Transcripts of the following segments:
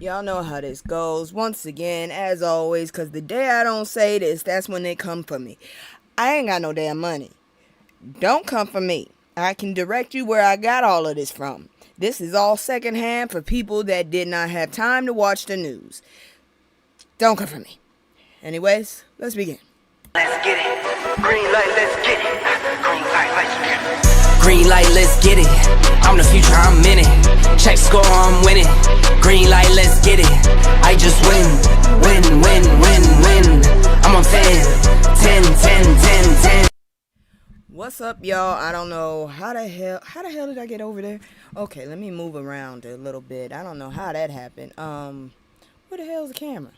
Y'all know how this goes. Once again, as always, because the day I don't say this, that's when they come for me. I ain't got no damn money. Don't come for me. I can direct you where I got all of this from. This is all secondhand for people that did not have time to watch the news. Don't come for me. Anyways, let's begin. Let's get it. Green light, let's get it. Green light, let's get it. Green light, let's get it. I'm the future, I'm in it. Check score, I'm winning. Green light, let's get it. I just win. I'm on 10. What's up, y'all? I don't know how the hell did I get over there? Okay, let me move around a little bit. I don't know how that happened. Where the hell's the camera?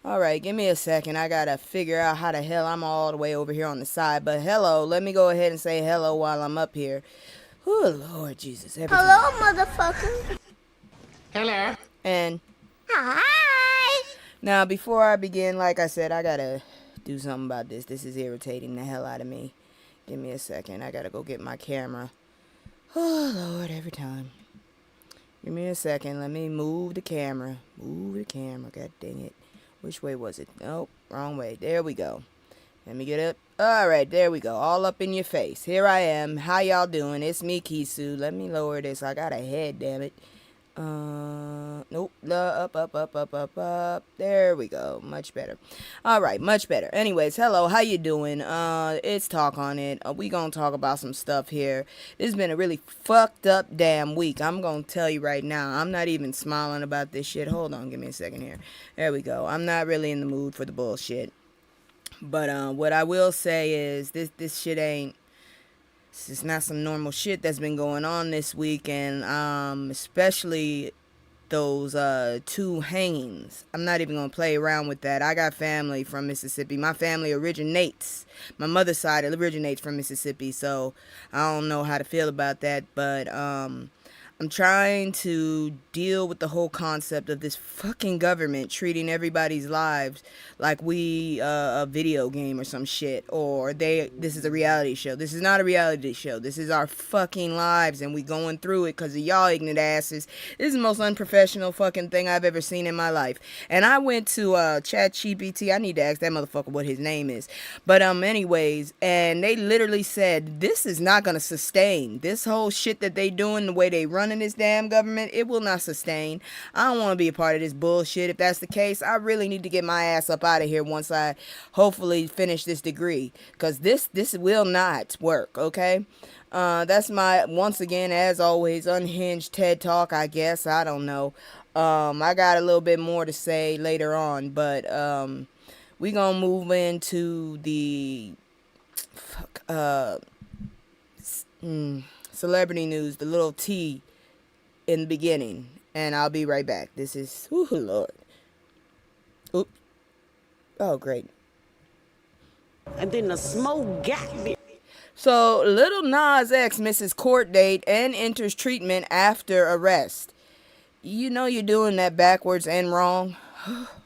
Alright, give me a second. I gotta figure out how the hell I'm all the way over here on the side. But hello, let me go ahead and say hello while I'm up here. Oh, Lord Jesus. Hello, motherfucker. Hello. And Hi. now, before I begin, like I said, I gotta do something about this. This is irritating the hell out of me. Give me a second. I gotta go get my camera. Oh, Lord, every time. Give me a second. Let me move the camera. Move the camera. God dang it. Which way was it? Nope, wrong way. There we go. Let me get up. Alright, there we go. All up in your face. Here I am. How y'all doing? It's me, Kisu. Let me lower this. I got a head, damn it. Nope. Up. There we go. Much better. Alright, much better. Anyways, hello. How you doing? It's Talk on It. We gonna talk about some stuff here. This has been a really fucked up damn week. I'm gonna tell you right now. I'm not even smiling about this shit. Hold on. Give me a second here. There we go. I'm not really in the mood for the bullshit. But, what I will say is this shit ain't... It's not some normal shit that's been going on this week, and especially those two hangings. I'm not even gonna play around with that. I got family from Mississippi. My family originates. My mother's side originates from Mississippi, so I don't know how to feel about that. But I'm trying to deal with the whole concept of this fucking government treating everybody's lives like we a video game or some shit, or this is a reality show. This is not a reality show. This is our fucking lives, and we going through it because of y'all ignorant asses. This is the most unprofessional fucking thing I've ever seen in my life. And I went to ChatGPT. I need to ask that motherfucker what his name is. But anyways, and they literally said this is not gonna sustain. This whole shit that they doing, the way they running this damn government, it will not sustain. I don't want to be a part of this bullshit. If that's the case, I really need to get my ass up out of here once I hopefully finish this degree, because this will not work. Okay, that's my, once again, as always, unhinged TED talk, I guess. I don't know. I got a little bit more to say later on, but we gonna move into the celebrity news, the little T in the beginning, and I'll be right back. This is, oh Lord. Oops. Oh, great. And then the smoke got me. So, Lil Nas X misses court date and enters treatment after arrest. You know you're doing that backwards and wrong.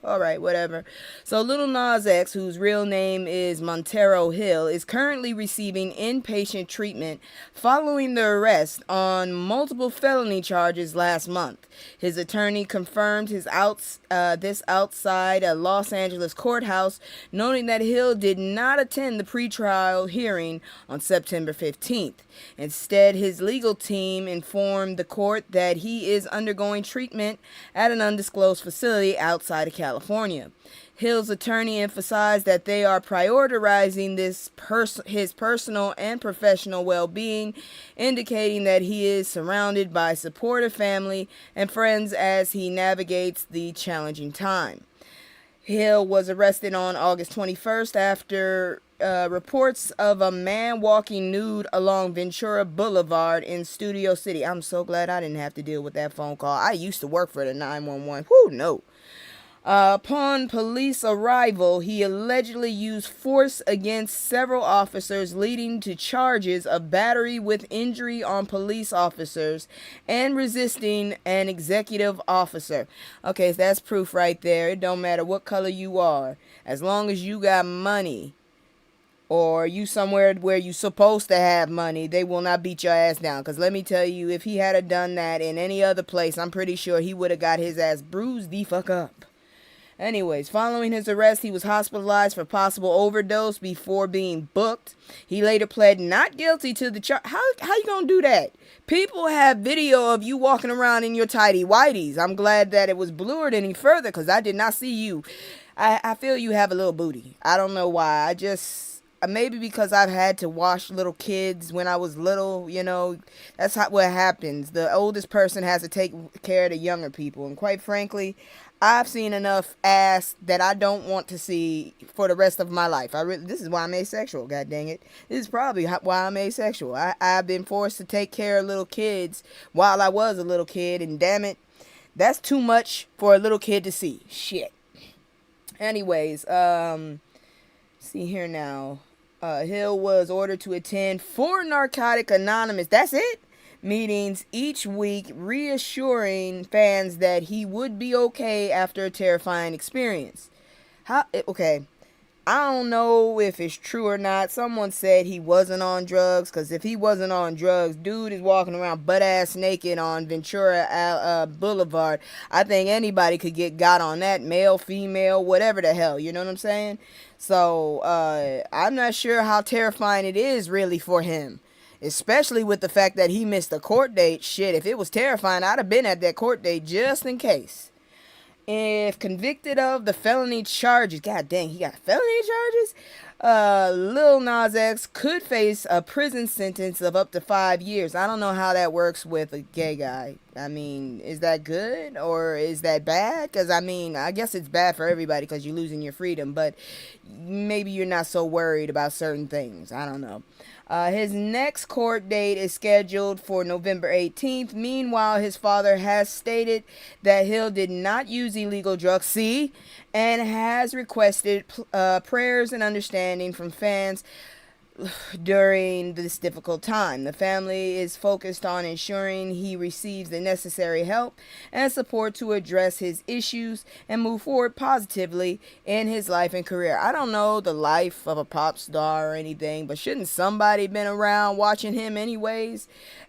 Alright, whatever. So Lil Nas X, whose real name is Montero Hill, is currently receiving inpatient treatment following the arrest on multiple felony charges last month. His attorney confirmed this outside a Los Angeles courthouse, noting that Hill did not attend the pretrial hearing on September 15th. Instead, his legal team informed the court that he is undergoing treatment at an undisclosed facility outside of California. Hill's attorney emphasized that they are prioritizing his personal and professional well-being, indicating that he is surrounded by supportive family and friends as he navigates the challenging time. Hill was arrested on August 21st after reports of a man walking nude along Ventura Boulevard in Studio City. I'm so glad I didn't have to deal with that phone call. I used to work for the 911. Whew, no. Upon police arrival, he allegedly used force against several officers, leading to charges of battery with injury on police officers and resisting an executive officer. Okay, so that's proof right there. It don't matter what color you are. As long as you got money, or you somewhere where you supposed to have money, they will not beat your ass down. Because let me tell you, if he had done that in any other place, I'm pretty sure he would have got his ass bruised the fuck up. Anyways, following his arrest, he was hospitalized for possible overdose before being booked. He later pled not guilty to the charge. How you gonna do that? People have video of you walking around in your tidy whities. I'm glad that it was blurred any further because I did not see you. I feel you have a little booty. I don't know why. Maybe because I've had to wash little kids when I was little, you know, that's what happens. The oldest person has to take care of the younger people. And quite frankly, I've seen enough ass that I don't want to see for the rest of my life. This is why I'm asexual, god dang it. This is probably why I'm asexual. I've been forced to take care of little kids while I was a little kid, and damn it, that's too much for a little kid to see. Shit. Anyways, see here now. Hill was ordered to attend 4 Narcotic Anonymous, that's it, meetings each week, reassuring fans that he would be okay after a terrifying experience. Okay, I don't know if it's true or not. Someone said he wasn't on drugs, because if he wasn't on drugs, dude is walking around butt-ass naked on Ventura Boulevard. I think anybody could get got on that, male, female, whatever the hell, you know what I'm saying? So, I'm not sure how terrifying it is really for him. Especially with the fact that he missed a court date. Shit, if it was terrifying, I'd have been at that court date just in case. If convicted of the felony charges, god dang, he got felony charges? Lil Nas X could face a prison sentence of up to 5 years. I don't know how that works with a gay guy. I mean, is that good or is that bad? Because, I mean, I guess it's bad for everybody because you're losing your freedom. But maybe you're not so worried about certain things. I don't know. His next court date is scheduled for November 18th. Meanwhile, his father has stated that Hill did not use illegal drugs, and has requested prayers and understanding from fans during this difficult time. The family is focused on ensuring he receives the necessary help and support to address his issues and move forward positively in his life and career. I don't know the life of a pop star or anything, but shouldn't somebody been around watching him anyways?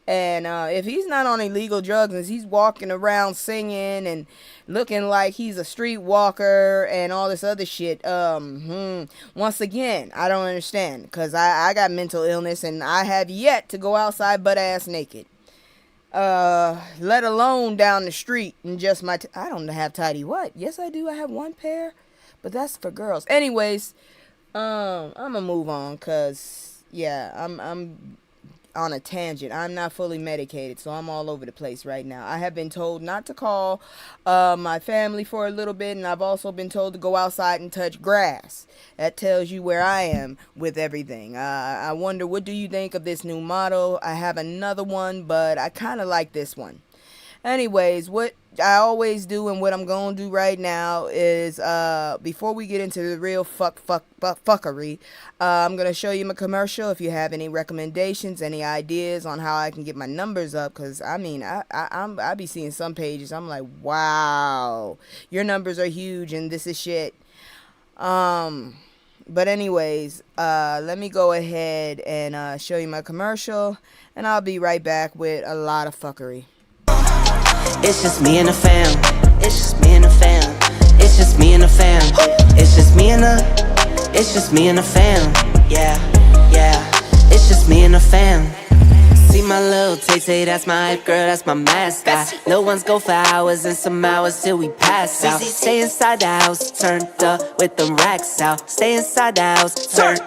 And if he's not on illegal drugs and he's walking around singing and looking like he's a streetwalker and all this other shit, once again, I don't understand, because I got mental illness and I have yet to go outside butt ass naked, let alone down the street and just I don't have tidy what? Yes I do, I have one pair, but that's for girls. Anyways, I'm gonna move on, because yeah, I'm on a tangent. I'm not fully medicated, so I'm all over the place right now. I have been told not to call my family for a little bit, and I've also been told to go outside and touch grass. That tells you where I am with everything. I wonder, what do you think of this new motto? I have another one, but I kind of like this one. Anyways, what I always do and what I'm going to do right now is, before we get into the real fuckery, I'm going to show you my commercial. If you have any recommendations, any ideas on how I can get my numbers up, because, I mean, I be seeing some pages, I'm like, wow, your numbers are huge and this is shit. But anyways, let me go ahead and show you my commercial, and I'll be right back with a lot of fuckery. It's just me and the fam. It's just me and the fam. It's just me and the fam. It's just me and the fam. Yeah, yeah. It's just me and the fam. See my little Tay-Tay, that's my hype girl, that's my mascot. Little ones go for hours and some hours till we pass out. Stay inside the house, turned up with them racks out. Stay inside the house, turned.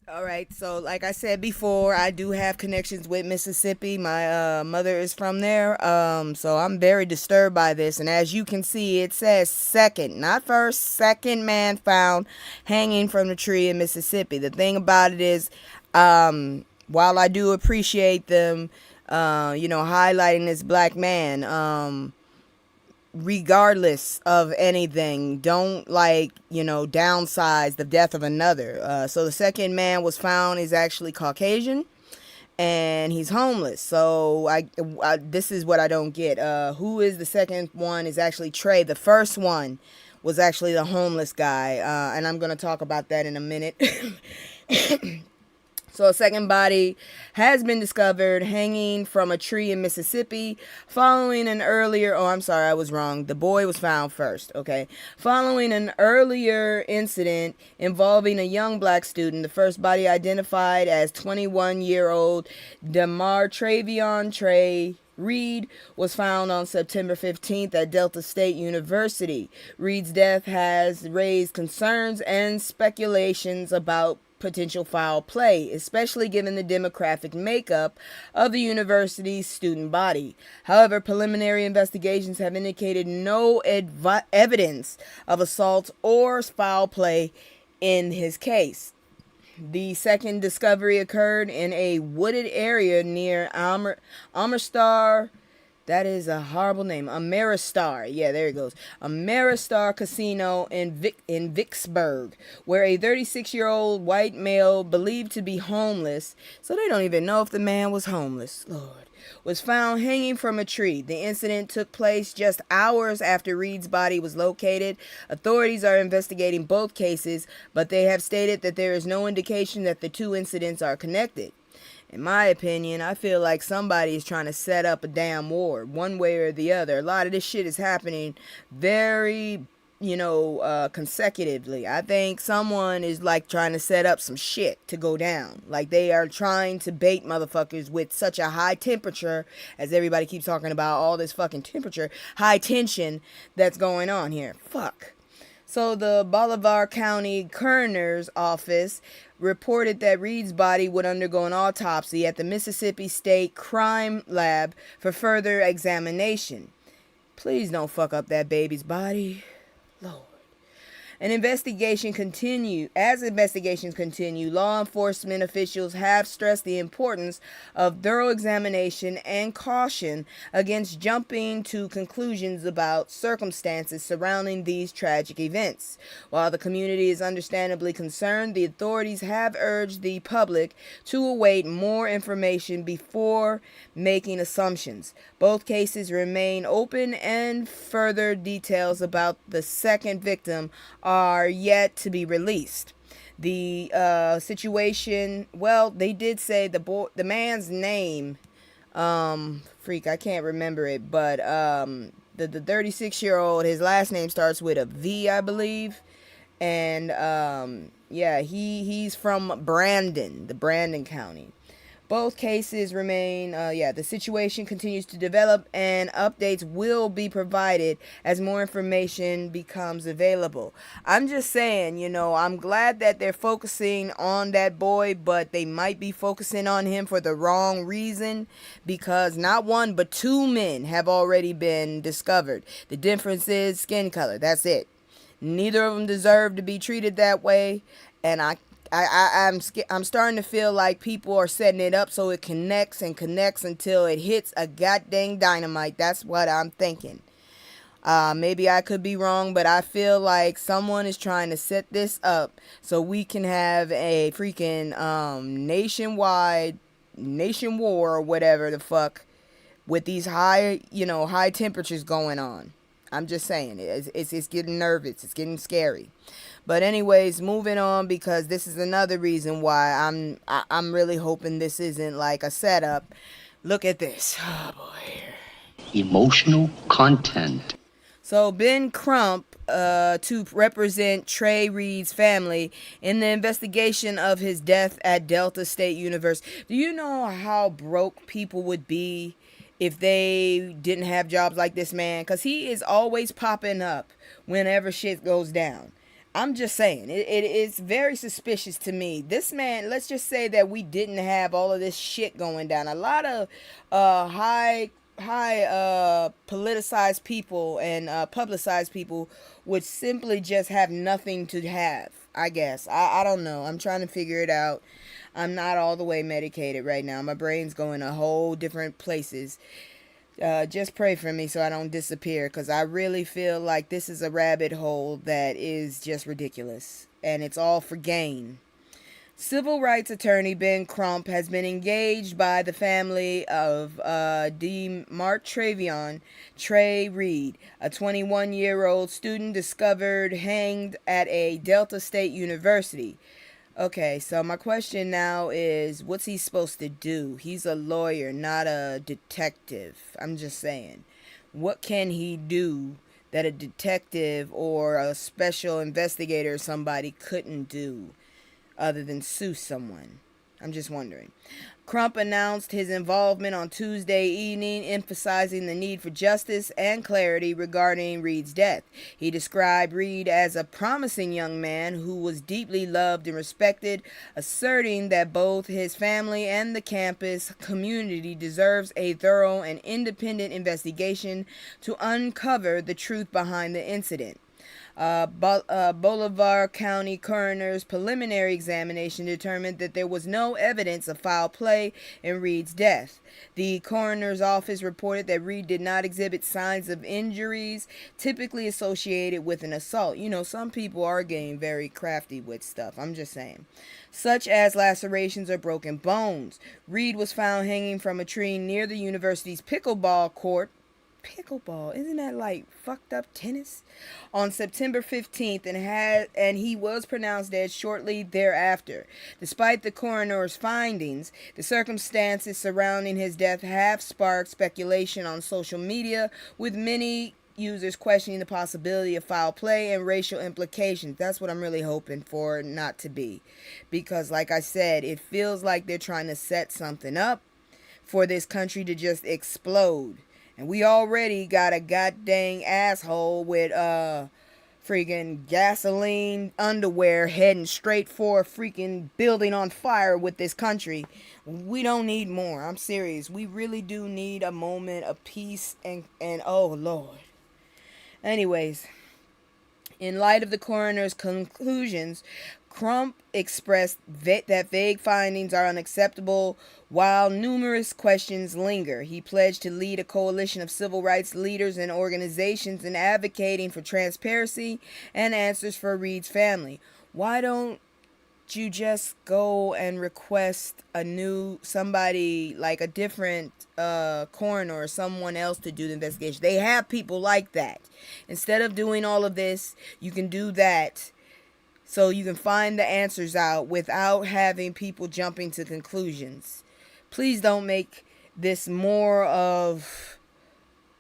Alright, so like I said before, I do have connections with Mississippi. My mother is from there, so I'm very disturbed by this. And as you can see, it says second, not first, second man found hanging from the tree in Mississippi. The thing about it is, while I do appreciate them, highlighting this black man, regardless of anything, don't downsize the death of another. So the second man was found is actually Caucasian, and he's homeless. So I this is what I don't get. Who is the second one is actually Trey. The first one was actually the homeless guy, and I'm gonna talk about that in a minute. So a second body has been discovered hanging from a tree in Mississippi following an earlier, oh, I'm sorry, I was wrong. The boy was found first, okay? Following an earlier incident involving a young black student, the first body identified as 21-year-old DeMar Travion Trey Reed was found on September 15th at Delta State University. Reed's death has raised concerns and speculations about potential foul play, especially given the demographic makeup of the university's student body. However, preliminary investigations have indicated no evidence of assault or foul play in his case. The second discovery occurred in a wooded area near Ameristar. That is a horrible name. Ameristar. Yeah, there it goes. Ameristar Casino in Vicksburg, where a 36-year-old white male believed to be homeless, so they don't even know if the man was homeless, Lord, was found hanging from a tree. The incident took place just hours after Reed's body was located. Authorities are investigating both cases, but they have stated that there is no indication that the two incidents are connected. In my opinion, I feel like somebody is trying to set up a damn war, one way or the other. A lot of this shit is happening very, consecutively. I think someone is like trying to set up some shit to go down. Like they are trying to bait motherfuckers with such a high temperature, as everybody keeps talking about, all this fucking temperature, high tension that's going on here. Fuck. So the Bolivar County Coroner's Office reported that Reed's body would undergo an autopsy at the Mississippi State Crime Lab for further examination. Please don't fuck up that baby's body, Lord. As investigations continue, law enforcement officials have stressed the importance of thorough examination and caution against jumping to conclusions about circumstances surrounding these tragic events. While the community is understandably concerned, the authorities have urged the public to await more information before making assumptions. Both cases remain open, and further details about the second victim are yet to be released. The situation, well, they did say the man's name, I can't remember it, but the 36-year-old, his last name starts with a V, I believe, and he's from Brandon, the Brandon County. Both cases remain, the situation continues to develop, and updates will be provided as more information becomes available. I'm just saying, I'm glad that they're focusing on that boy, but they might be focusing on him for the wrong reason, because not one but two men have already been discovered. The difference is skin color. That's it. Neither of them deserve to be treated that way, and I'm starting to feel like people are setting it up so it connects until it hits a goddamn dynamite. That's what I'm thinking. Maybe I could be wrong, but I feel like someone is trying to set this up so we can have a freaking nationwide nation war or whatever the fuck with these high temperatures going on. I'm just saying, it's getting nervous. It's getting scary. But anyways, moving on, because this is another reason why I'm really hoping this isn't like a setup. Look at this. Oh boy. Emotional content. So Ben Crump, to represent Trey Reed's family in the investigation of his death at Delta State University. Do you know how broke people would be if they didn't have jobs like this man? Because he is always popping up whenever shit goes down. I'm just saying, it is very suspicious to me. This man, let's just say that we didn't have all of this shit going down. A lot of high politicized people and publicized people would simply just have nothing to have, I guess. I don't know. I'm trying to figure it out. I'm not all the way medicated right now. My brain's going a whole different places. Just pray for me so I don't disappear, because I really feel like this is a rabbit hole that is just ridiculous, and it's all for gain. Civil rights attorney Ben Crump has been engaged by the family of DeMartravion Trey Reed, a 21-year-old student discovered hanged at a Delta State University. Okay, so my question now is, what's he supposed to do? He's a lawyer, not a detective. I'm just saying. What can he do that a detective or a special investigator or somebody couldn't do other than sue someone? I'm just wondering. Crump announced his involvement on Tuesday evening, emphasizing the need for justice and clarity regarding Reed's death. He described Reed as a promising young man who was deeply loved and respected, asserting that both his family and the campus community deserves a thorough and independent investigation to uncover the truth behind the incident. Bolivar County coroner's preliminary examination determined that there was no evidence of foul play in Reed's death. The coroner's office reported that Reed did not exhibit signs of injuries typically associated with an assault. You know, some people are getting very crafty with stuff. I'm just saying. Such as lacerations or broken bones. Reed was found hanging from a tree near the university's pickleball court. Pickleball, isn't that like fucked up tennis? On September 15th, and he was pronounced dead shortly thereafter. Despite the coroner's findings, the circumstances surrounding his death have sparked speculation on social media, with many users questioning the possibility of foul play and racial implications. That's what I'm really hoping for not to be, because like I said, it feels like they're trying to set something up for this country to just explode. And we already got a goddamn asshole with freaking gasoline underwear heading straight for a freaking building on fire with this country. We don't need more. I'm serious. We really do need a moment of peace and oh Lord. Anyways, in light of the coroner's conclusions, Crump expressed that vague findings are unacceptable while numerous questions linger. He pledged to lead a coalition of civil rights leaders and organizations in advocating for transparency and answers for Reed's family. Why don't you just go and request somebody like a different coroner or someone else to do the investigation? They have people like that. Instead of doing all of this, you can do that. So you can find the answers out without having people jumping to conclusions. Please don't make this more of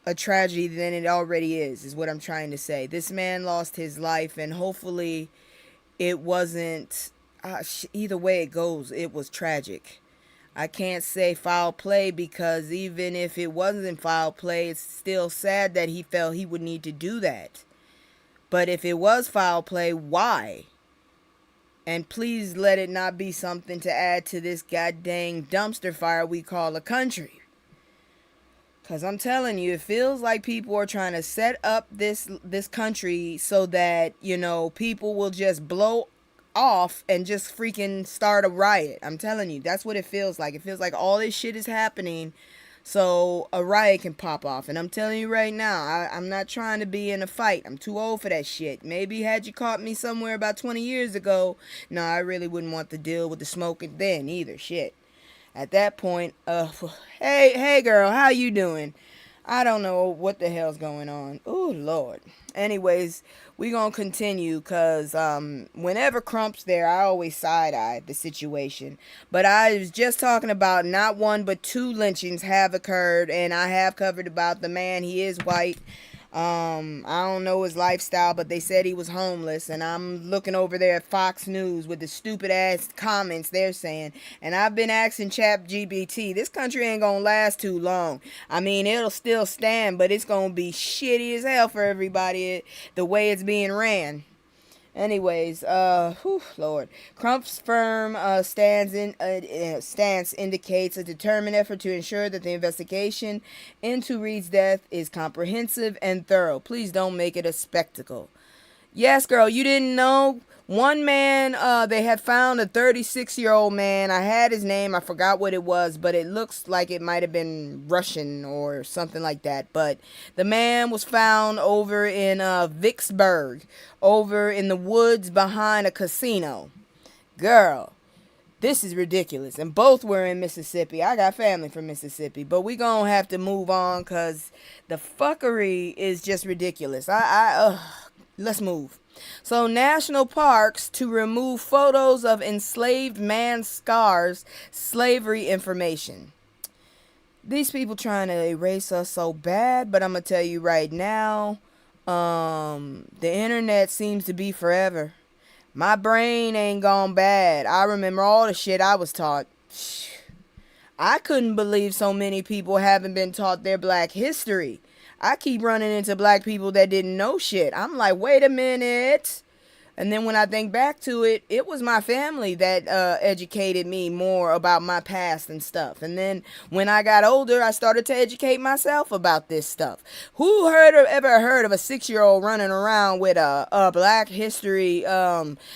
a tragedy than it already is what I'm trying to say. This man lost his life, and hopefully it wasn't, either way it goes, it was tragic. I can't say foul play, because even if it wasn't foul play, it's still sad that he felt he would need to do that. But if it was foul play, why? And please let it not be something to add to this goddamn dumpster fire we call a country. Because I'm telling you, it feels like people are trying to set up this country so that, you know, people will just blow off and just freaking start a riot. I'm telling you, that's what it feels like. It feels like all this shit is happening so a riot can pop off. And I'm telling you right now, I'm not trying to be in a fight. I'm too old for that shit. Maybe had you caught me somewhere about 20 years ago, no, I really wouldn't want to deal with the smoking then either. Shit. At that point, hey girl, how you doing? I don't know what the hell's going on. Oh, Lord. Anyways, we gonna continue, because whenever Crump's there, I always side-eye the situation. But I was just talking about not one but two lynchings have occurred, and I have covered about the man. He is white. I don't know his lifestyle, but they said he was homeless, and I'm looking over there at Fox News with the stupid ass comments they're saying, and I've been asking ChatGPT, this country ain't gonna last too long. I mean, it'll still stand, but it's gonna be shitty as hell for everybody the way it's being ran. Anyways, Lord. Crump's firm stance indicates a determined effort to ensure that the investigation into Reed's death is comprehensive and thorough. Please don't make it a spectacle. Yes, girl, you didn't know? One man, they had found a 36-year-old man. I had his name. I forgot what it was, but it looks like it might have been Russian or something like that. But the man was found over in Vicksburg, over in the woods behind a casino. Girl, this is ridiculous. And both were in Mississippi. I got family from Mississippi, but we gonna have to move on, because the fuckery is just ridiculous. Let's move. So, national parks to remove photos of enslaved man's scars, slavery information. These people trying to erase us so bad, but I'm going to tell you right now, the internet seems to be forever. My brain ain't gone bad. I remember all the shit I was taught. I couldn't believe so many people haven't been taught their black history. I keep running into black people that didn't know shit. I'm like, wait a minute. And then when I think back to it, it was my family that educated me more about my past and stuff. And then when I got older, I started to educate myself about this stuff. Who ever heard of a 6-year-old running around with a black history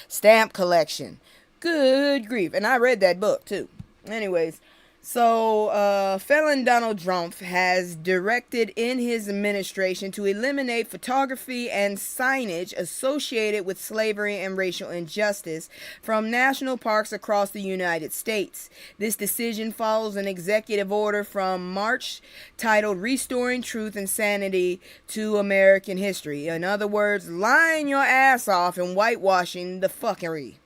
stamp collection? Good grief. And I read that book too. Anyways. So, felon Donald Trump has directed in his administration to eliminate photography and signage associated with slavery and racial injustice from national parks across the United States. This decision follows an executive order from March titled Restoring Truth and Sanity to American History. In other words, lying your ass off and whitewashing the fuckery,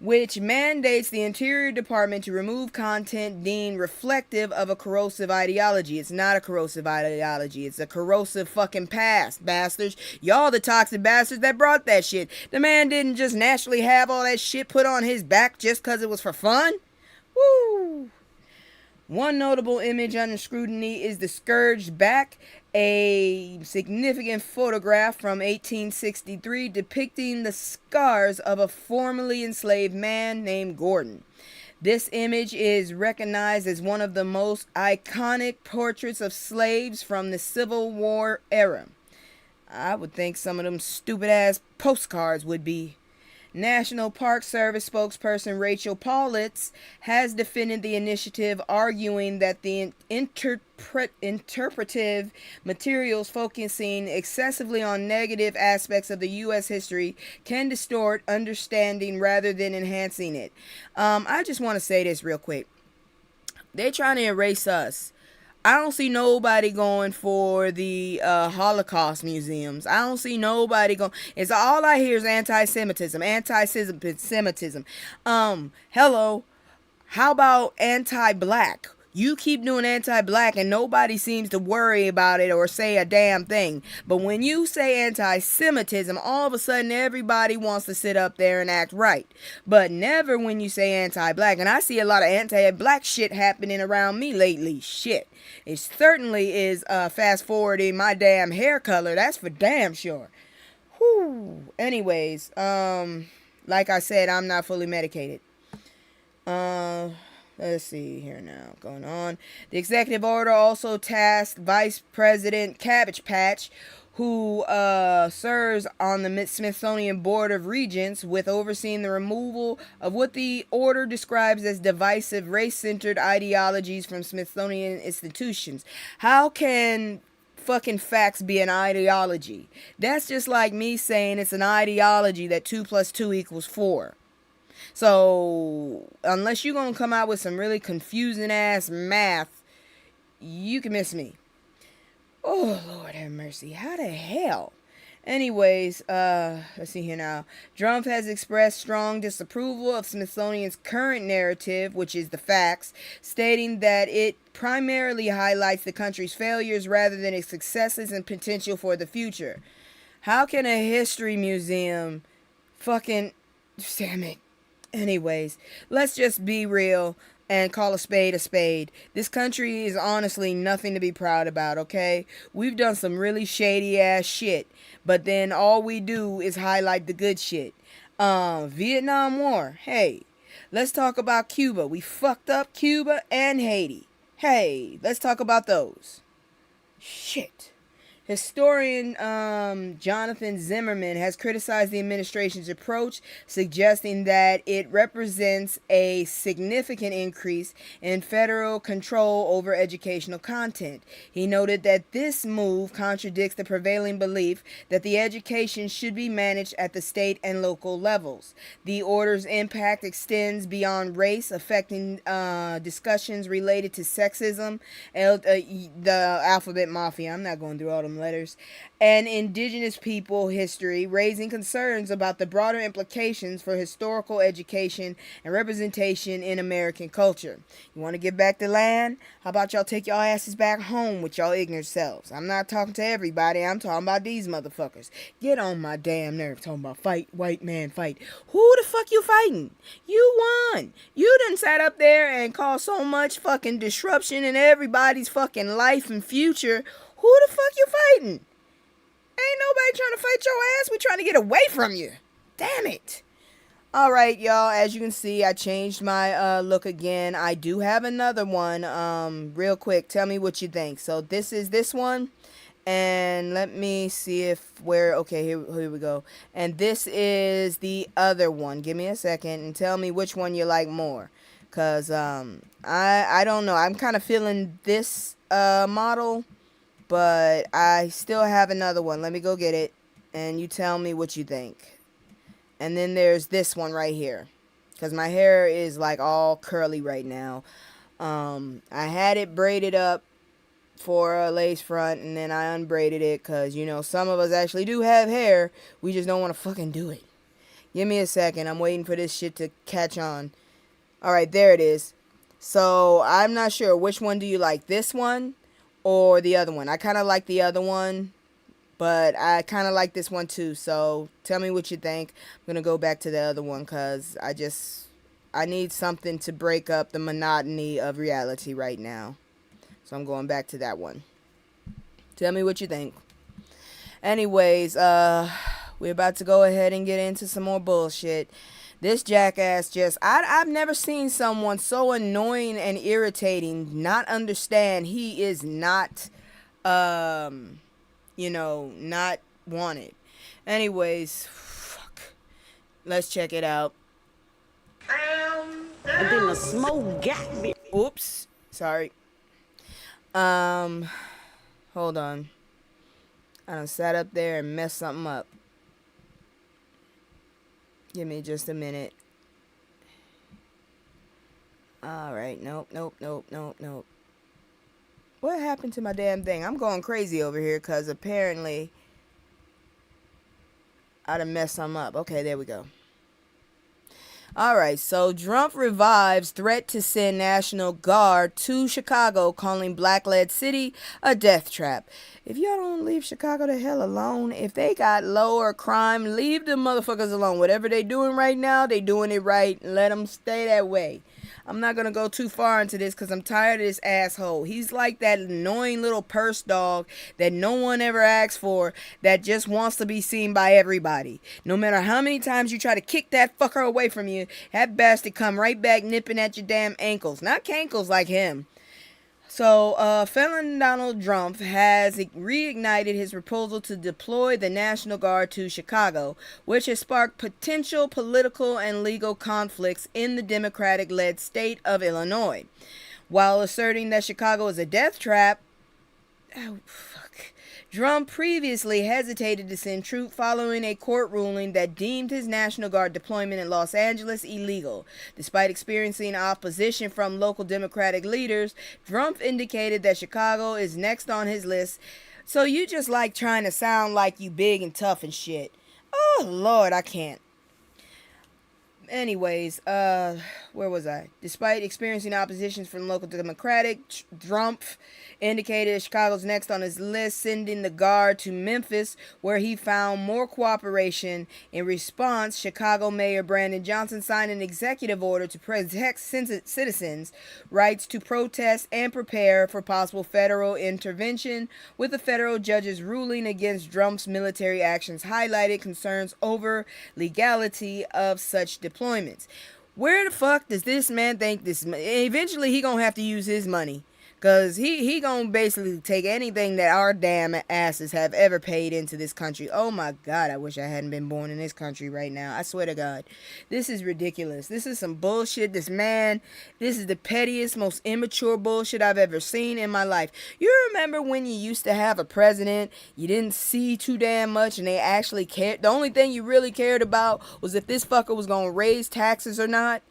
which mandates the Interior Department to remove content deemed reflective of a corrosive ideology. It's not a corrosive ideology. It's a corrosive fucking past, bastards. Y'all the toxic bastards that brought that shit. The man didn't just naturally have all that shit put on his back just because it was for fun. Woo! One notable image under scrutiny is the scourged back, a significant photograph from 1863 depicting the scars of a formerly enslaved man named Gordon. This image is recognized as one of the most iconic portraits of slaves from the Civil War era. I would think some of them stupid ass postcards would be. National Park Service spokesperson Rachel Paulitz has defended the initiative, arguing that the interpretive materials focusing excessively on negative aspects of the U.S. history can distort understanding rather than enhancing it. I just want to say this real quick. They're trying to erase us. I don't see nobody going for the Holocaust museums. I don't see nobody going. It's all I hear is anti-Semitism. Hello. How about anti-black? You keep doing anti-black and nobody seems to worry about it or say a damn thing. But when you say anti-Semitism, all of a sudden everybody wants to sit up there and act right. But never when you say anti-black. And I see a lot of anti-black shit happening around me lately. Shit. It certainly is fast forwarding my damn hair color. That's for damn sure. Whew. Anyways, like I said, I'm not fully medicated. Let's see here now. Going on. The executive order also tasked Vice President Cabbage Patch, who serves on the Smithsonian Board of Regents, with overseeing the removal of what the order describes as divisive race-centered ideologies from Smithsonian institutions. How can fucking facts be an ideology? That's just like me saying it's an ideology that 2 + 2 = 4. So, unless you're going to come out with some really confusing ass math, you can miss me. Oh, Lord have mercy. How the hell? Anyways, let's see here now. Trump has expressed strong disapproval of Smithsonian's current narrative, which is the facts, stating that it primarily highlights the country's failures rather than its successes and potential for the future. How can a history museum fucking... Damn it. Anyways, let's just be real and call a spade a spade. This country is honestly nothing to be proud about, okay? We've done some really shady ass shit, but then all we do is highlight the good shit. Vietnam War. Hey, let's talk about Cuba. We fucked up Cuba and Haiti. Hey, let's talk about those. Shit. Historian Jonathan Zimmerman has criticized the administration's approach, suggesting that it represents a significant increase in federal control over educational content. He noted that this move contradicts the prevailing belief that the education should be managed at the state and local levels. The order's impact extends beyond race, affecting discussions related to sexism, the alphabet mafia. I'm not going through all the letters, and indigenous people history, raising concerns about the broader implications for historical education and representation in American culture. You want to get back to land? How about y'all take y'all asses back home with y'all ignorant selves? I'm not talking to everybody. I'm talking about these motherfuckers. Get on my damn nerve talking about fight, white man, fight. Who the fuck you fighting? You won. You done sat up there and caused so much fucking disruption in everybody's fucking life and future. Who the fuck you fighting? Ain't nobody trying to fight your ass. We trying to get away from you. Damn it. All right, y'all. As you can see, I changed my look again. I do have another one. Real quick, tell me what you think. So this is this one. And let me see if okay, here we go. And this is the other one. Give me a second and tell me which one you like more. Because I don't know. I'm kind of feeling this model. But I still have another one. Let me go get it. And you tell me what you think. And then there's this one right here. Because my hair is like all curly right now. I had it braided up for a lace front. And then I unbraided it. Because, you know, some of us actually do have hair. We just don't want to fucking do it. Give me a second. I'm waiting for this shit to catch on. Alright, there it is. So, I'm not sure. Which one do you like? This one? Or the other one. I kind of like the other one, but I kind of like this one too. So tell me what you think. I'm going to go back to the other one because I need something to break up the monotony of reality right now. So I'm going back to that one. Tell me what you think. Anyways, we're about to go ahead and get into some more bullshit. This jackass I've never seen someone so annoying and irritating not understand he is not, you know, not wanted. Anyways, fuck. Let's check it out. And then the smoke got me. Oops. Sorry. Hold on. I done sat up there and messed something up. Give me just a minute. Alright, nope. What happened to my damn thing? I'm going crazy over here because apparently I done messed something up. Okay, there we go. Alright, so Trump revives threat to send National Guard to Chicago, calling black-led city a death trap. If y'all don't leave Chicago the hell alone, if they got lower crime, leave the motherfuckers alone. Whatever they doing right now, they doing it right. Let them stay that way. I'm not going to go too far into this because I'm tired of this asshole. He's like that annoying little purse dog that no one ever asks for that just wants to be seen by everybody. No matter how many times you try to kick that fucker away from you, that bastard come right back nipping at your damn ankles. Not cankles like him. So, felon Donald Trump has reignited his proposal to deploy the National Guard to Chicago, which has sparked potential political and legal conflicts in the Democratic-led state of Illinois. While asserting that Chicago is a death trap, Trump previously hesitated to send troops following a court ruling that deemed his National Guard deployment in Los Angeles illegal. Despite experiencing opposition from local Democratic leaders, Trump indicated that Chicago is next on his list. So you just like trying to sound like you big and tough and shit. Oh, Lord, I can't. Anyways, where was I? Despite experiencing opposition from local Democratic, Trump indicated Chicago's next on his list, sending the Guard to Memphis, where he found more cooperation. In response, Chicago Mayor Brandon Johnson signed an executive order to protect citizens' rights to protest and prepare for possible federal intervention, with the federal judge's ruling against Trump's military actions highlighted concerns over legality of such deployments. Where the fuck does this man think this? Eventually, he gonna have to use his money. Because he gonna basically take anything that our damn asses have ever paid into this country. Oh my God, I wish I hadn't been born in this country right now. I swear to God. This is ridiculous. This is some bullshit. This is the pettiest, most immature bullshit I've ever seen in my life. You remember when you used to have a president, you didn't see too damn much and they actually cared? The only thing you really cared about was if this fucker was gonna raise taxes or not.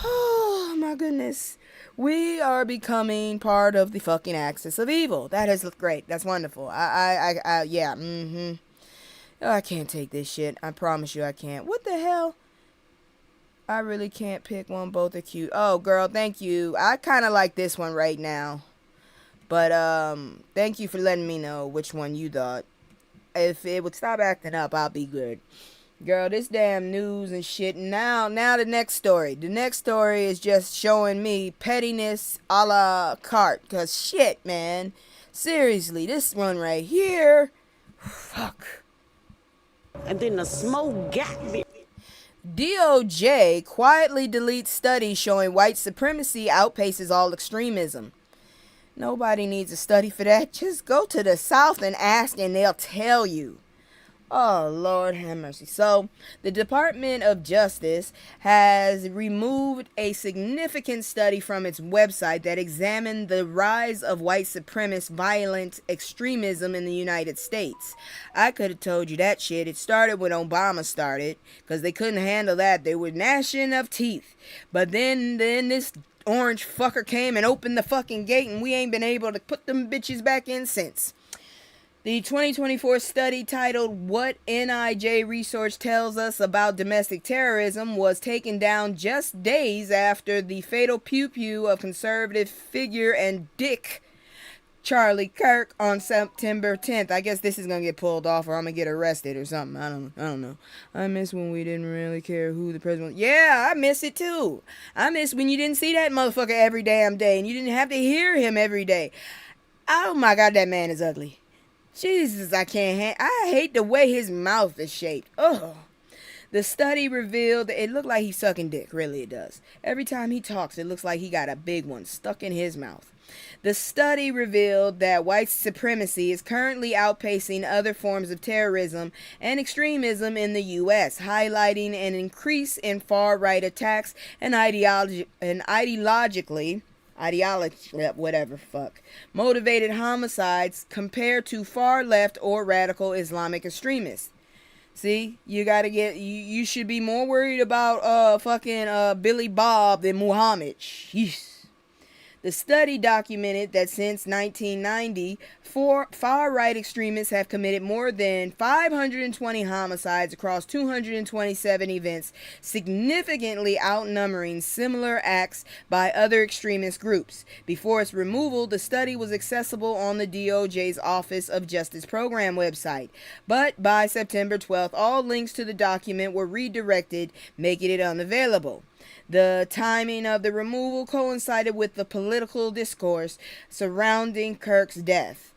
Oh my goodness. We are becoming part of the fucking axis of evil. That is great. That's wonderful. Yeah. I can't take this shit. I promise you I can't. What the hell? I really can't pick one. Both are cute. Oh, girl, thank you. I kind of like this one right now. But, thank you for letting me know which one you thought. If it would stop acting up, I'll be good. Girl, this damn news and shit. Now the next story. The next story is just showing me pettiness a la carte. Because shit, man. Seriously, this one right here. Fuck. And then the smoke got me. DOJ quietly deletes study showing white supremacy outpaces all extremism. Nobody needs a study for that. Just go to the South and ask and they'll tell you. Oh, Lord have mercy. So, the Department of Justice has removed a significant study from its website that examined the rise of white supremacist violent extremism in the United States. I could have told you that shit. It started when Obama started, because they couldn't handle that. They were gnashing of teeth. But then this orange fucker came and opened the fucking gate, and we ain't been able to put them bitches back in since. The 2024 study titled What NIJ Research Tells Us About Domestic Terrorism was taken down just days after the fatal pew-pew of conservative figure and dick Charlie Kirk on September 10th. I guess this is going to get pulled off or I'm going to get arrested or something. I don't know. I miss when we didn't really care who the president was. Yeah, I miss it too. I miss when you didn't see that motherfucker every damn day and you didn't have to hear him every day. Oh my God, that man is ugly. Jesus, I hate the way his mouth is shaped. Ugh. The study revealed it looked like he's sucking dick. Really, it does. Every time he talks, it looks like he got a big one stuck in his mouth. The study revealed that white supremacy is currently outpacing other forms of terrorism and extremism in the U.S., highlighting an increase in far-right attacks and motivated homicides compared to far left or radical Islamic extremists. See, you should be more worried about Billy Bob than Muhammad. Jeez. The study documented that since 1990, far-right extremists have committed more than 520 homicides across 227 events, significantly outnumbering similar acts by other extremist groups. Before its removal, the study was accessible on the DOJ's Office of Justice Program website. But by September 12th, all links to the document were redirected, making it unavailable. The timing of the removal coincided with the political discourse surrounding Kirk's death.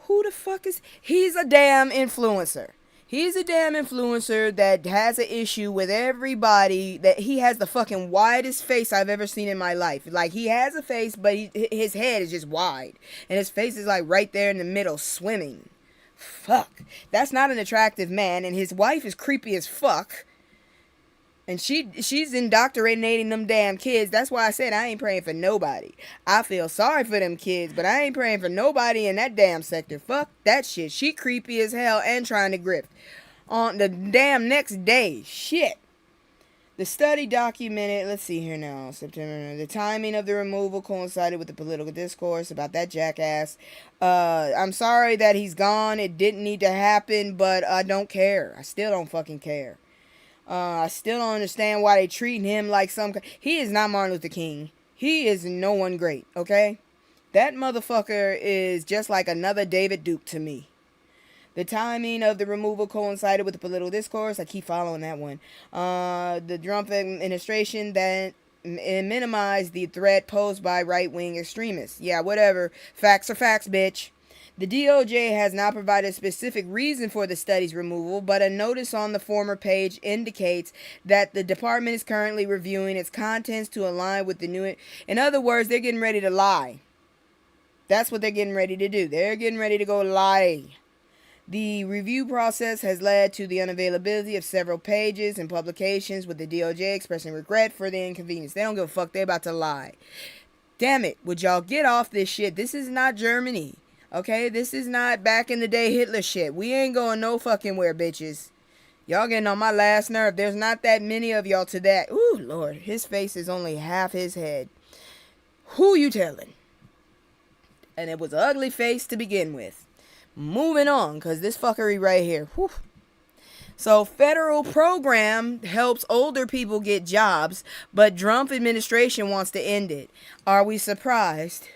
Who the fuck is... He's a damn influencer. He's a damn influencer that has an issue with everybody. That he has the fucking widest face I've ever seen in my life. Like, he has a face, but his head is just wide. And his face is like right there in the middle, swimming. Fuck. That's not an attractive man. And his wife is creepy as fuck. And she's indoctrinating them damn kids. That's why I said I ain't praying for nobody. I feel sorry for them kids, but I ain't praying for nobody in that damn sector. Fuck that shit. She creepy as hell and trying to grift. On the damn next day. Shit. The study documented, let's see here now, September, the timing of the removal coincided with the political discourse about that jackass. I'm sorry that he's gone. It didn't need to happen, but I don't care. I still don't fucking care. I still don't understand why they treating him like some... He is not Martin Luther King. He is no one great, okay? That motherfucker is just like another David Duke to me. The timing of the removal coincided with the political discourse. I keep following that one. The Trump administration that minimized the threat posed by right-wing extremists. Yeah, whatever. Facts are facts, bitch. The DOJ has not provided a specific reason for the study's removal, but a notice on the former page indicates that the department is currently reviewing its contents to align with the new... In other words, they're getting ready to lie. That's what they're getting ready to do. They're getting ready to go lie. The review process has led to the unavailability of several pages and publications, with the DOJ expressing regret for the inconvenience. They don't give a fuck. They're about to lie. Damn it. Would y'all get off this shit? This is not Germany. Okay, this is not back in the day Hitler shit. We ain't going no fucking where, bitches. Y'all getting on my last nerve. There's not that many of y'all to that. Ooh, Lord. His face is only half his head. Who you telling? And it was an ugly face to begin with. Moving on, because this fuckery right here. Whew. So, federal program helps older people get jobs, but Trump administration wants to end it. Are we surprised?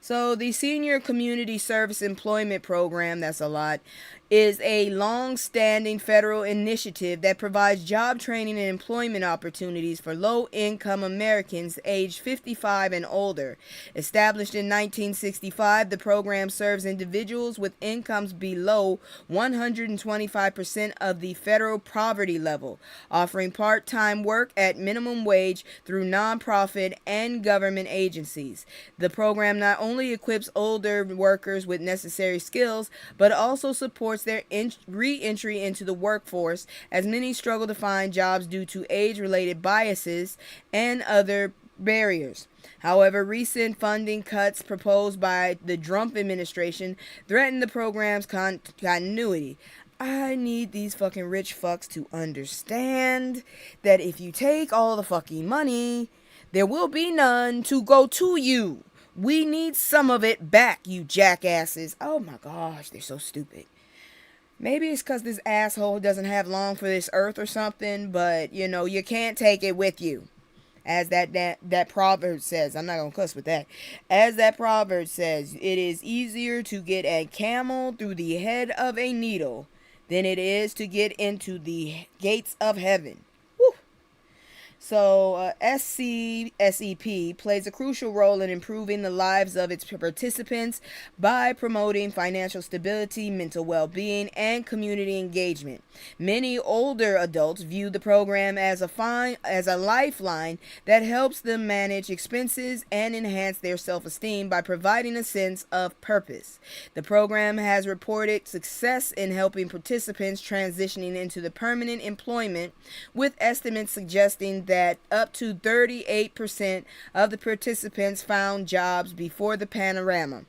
So, the Senior Community Service Employment Program, that's a lot, is a long-standing federal initiative that provides job training and employment opportunities for low-income Americans aged 55 and older. Established in 1965, the program serves individuals with incomes below 125% of the federal poverty level, offering part-time work at minimum wage through nonprofit and government agencies. The program not only equips older workers with necessary skills, but also supports their re-entry into the workforce, as many struggle to find jobs due to age-related biases and other barriers. However, recent funding cuts proposed by the Trump administration threaten the program's continuity. I need these fucking rich fucks to understand that if you take all the fucking money, there will be none to go to you. We need some of it back, you jackasses. Oh my gosh, they're so stupid. Maybe it's because this asshole doesn't have long for this earth or something, but, you know, you can't take it with you. As that proverb says. I'm not going to cuss with that. As that proverb says, it is easier to get a camel through the head of a needle than it is to get into the gates of heaven. So, SCSEP plays a crucial role in improving the lives of its participants by promoting financial stability, mental well-being, and community engagement. Many older adults view the program as a lifeline that helps them manage expenses and enhance their self-esteem by providing a sense of purpose. The program has reported success in helping participants transitioning into the permanent employment, with estimates suggesting that up to 38% of the participants found jobs before the panorama.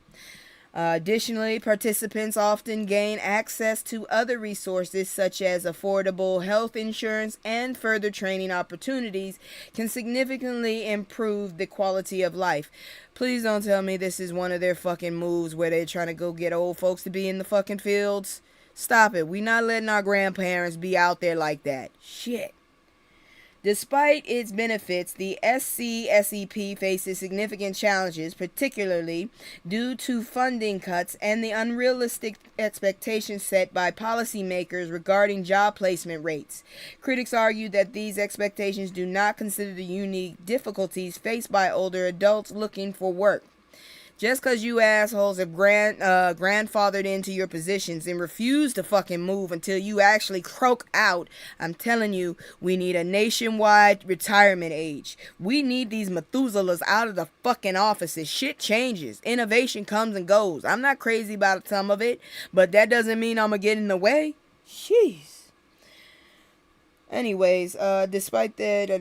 Additionally, participants often gain access to other resources such as affordable health insurance, and further training opportunities can significantly improve the quality of life. Please don't tell me this is one of their fucking moves where they're trying to go get old folks to be in the fucking fields. Stop it. We not letting our grandparents be out there like that. Shit. Despite its benefits, the SCSEP faces significant challenges, particularly due to funding cuts and the unrealistic expectations set by policymakers regarding job placement rates. Critics argue that these expectations do not consider the unique difficulties faced by older adults looking for work. Just because you assholes have grandfathered into your positions and refuse to fucking move until you actually croak out, I'm telling you, we need a nationwide retirement age. We need these Methuselahs out of the fucking offices. Shit changes. Innovation comes and goes. I'm not crazy about some of it, but that doesn't mean I'm gonna get in the way. Jeez. Anyways, despite to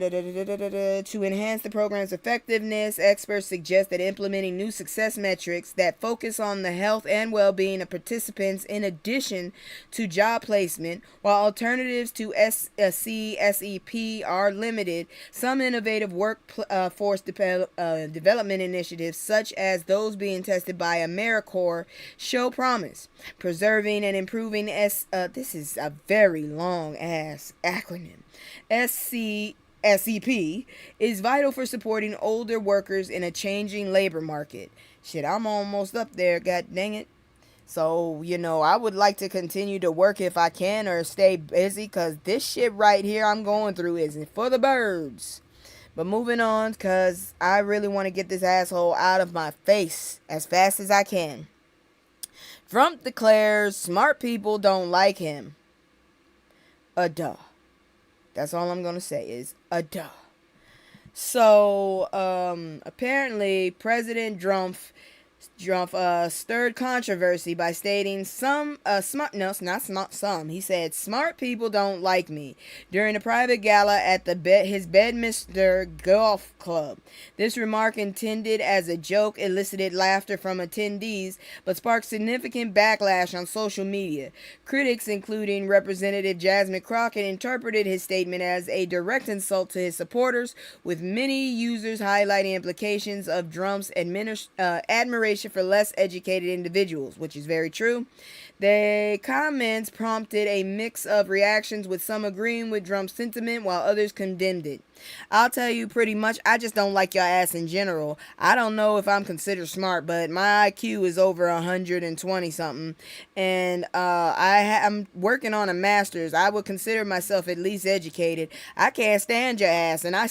enhance the program's effectiveness, experts suggest that implementing new success metrics that focus on the health and well-being of participants in addition to job placement, while alternatives to SCSEP are limited, some innovative workforce development initiatives, such as those being tested by AmeriCorps, show promise. Preserving and improving this is a very long ass acronym. SCSEP is vital for supporting older workers in a changing labor market. Shit, I'm almost up there, god dang it. So, you know, I would like to continue to work if I can or stay busy, because this shit right here I'm going through isn't for the birds. But moving on, because I really want to get this asshole out of my face as fast as I can. Trump declares smart people don't like him. Duh. That's all I'm going to say is duh. So, apparently, President Trump Drumpf stirred controversy by stating he said smart people don't like me during a private gala at his Bedminster Golf Club. This remark, intended as a joke, elicited laughter from attendees, but sparked significant backlash on social media. Critics, including Representative Jasmine Crockett, interpreted his statement as a direct insult to his supporters, with many users highlighting implications of Drumpf's admiration for less educated individuals, which is very true. The comments prompted a mix of reactions, with some agreeing with Drumpf's sentiment while others condemned it. I'll tell you pretty much, I just don't like your ass in general. I don't know if I'm considered smart, but my IQ is over 120 something, and I'm working on a master's. I would consider myself at least educated. I can't stand your ass, and I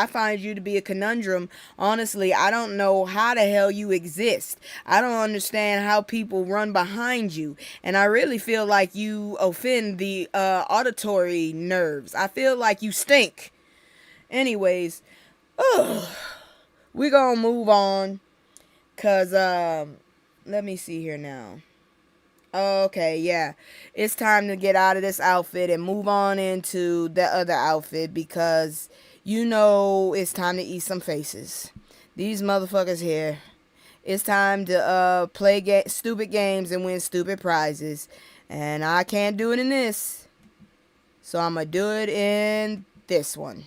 find you to be a conundrum. Honestly, I don't know how the hell you exist. I don't understand how people run behind you, and I really feel like you offend the auditory nerves. I feel like you stink. Anyways, we're gonna move on, cause let me see here now. Okay, yeah, it's time to get out of this outfit and move on into the other outfit, because you know it's time to eat some faces. These motherfuckers here. It's time to play stupid games and win stupid prizes, and I can't do it in this, so I'm gonna do it in this one.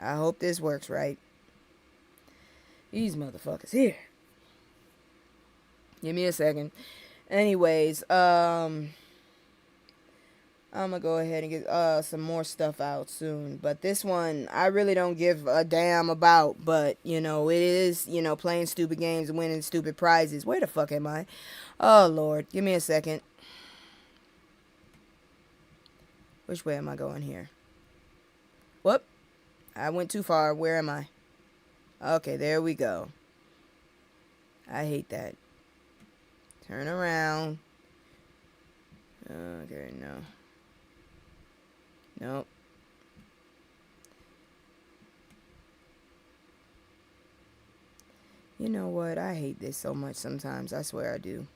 I hope this works right. These motherfuckers here. Give me a second. Anyways, I'm gonna go ahead and get some more stuff out soon. But this one, I really don't give a damn about. But, you know, it is, you know, playing stupid games and winning stupid prizes. Where the fuck am I? Oh, Lord. Give me a second. Which way am I going here? Whoop. I went too far. Where am I? Okay, there we go. I hate that. Turn around. Okay, no. Nope. You know what? I hate this so much sometimes. I swear I do.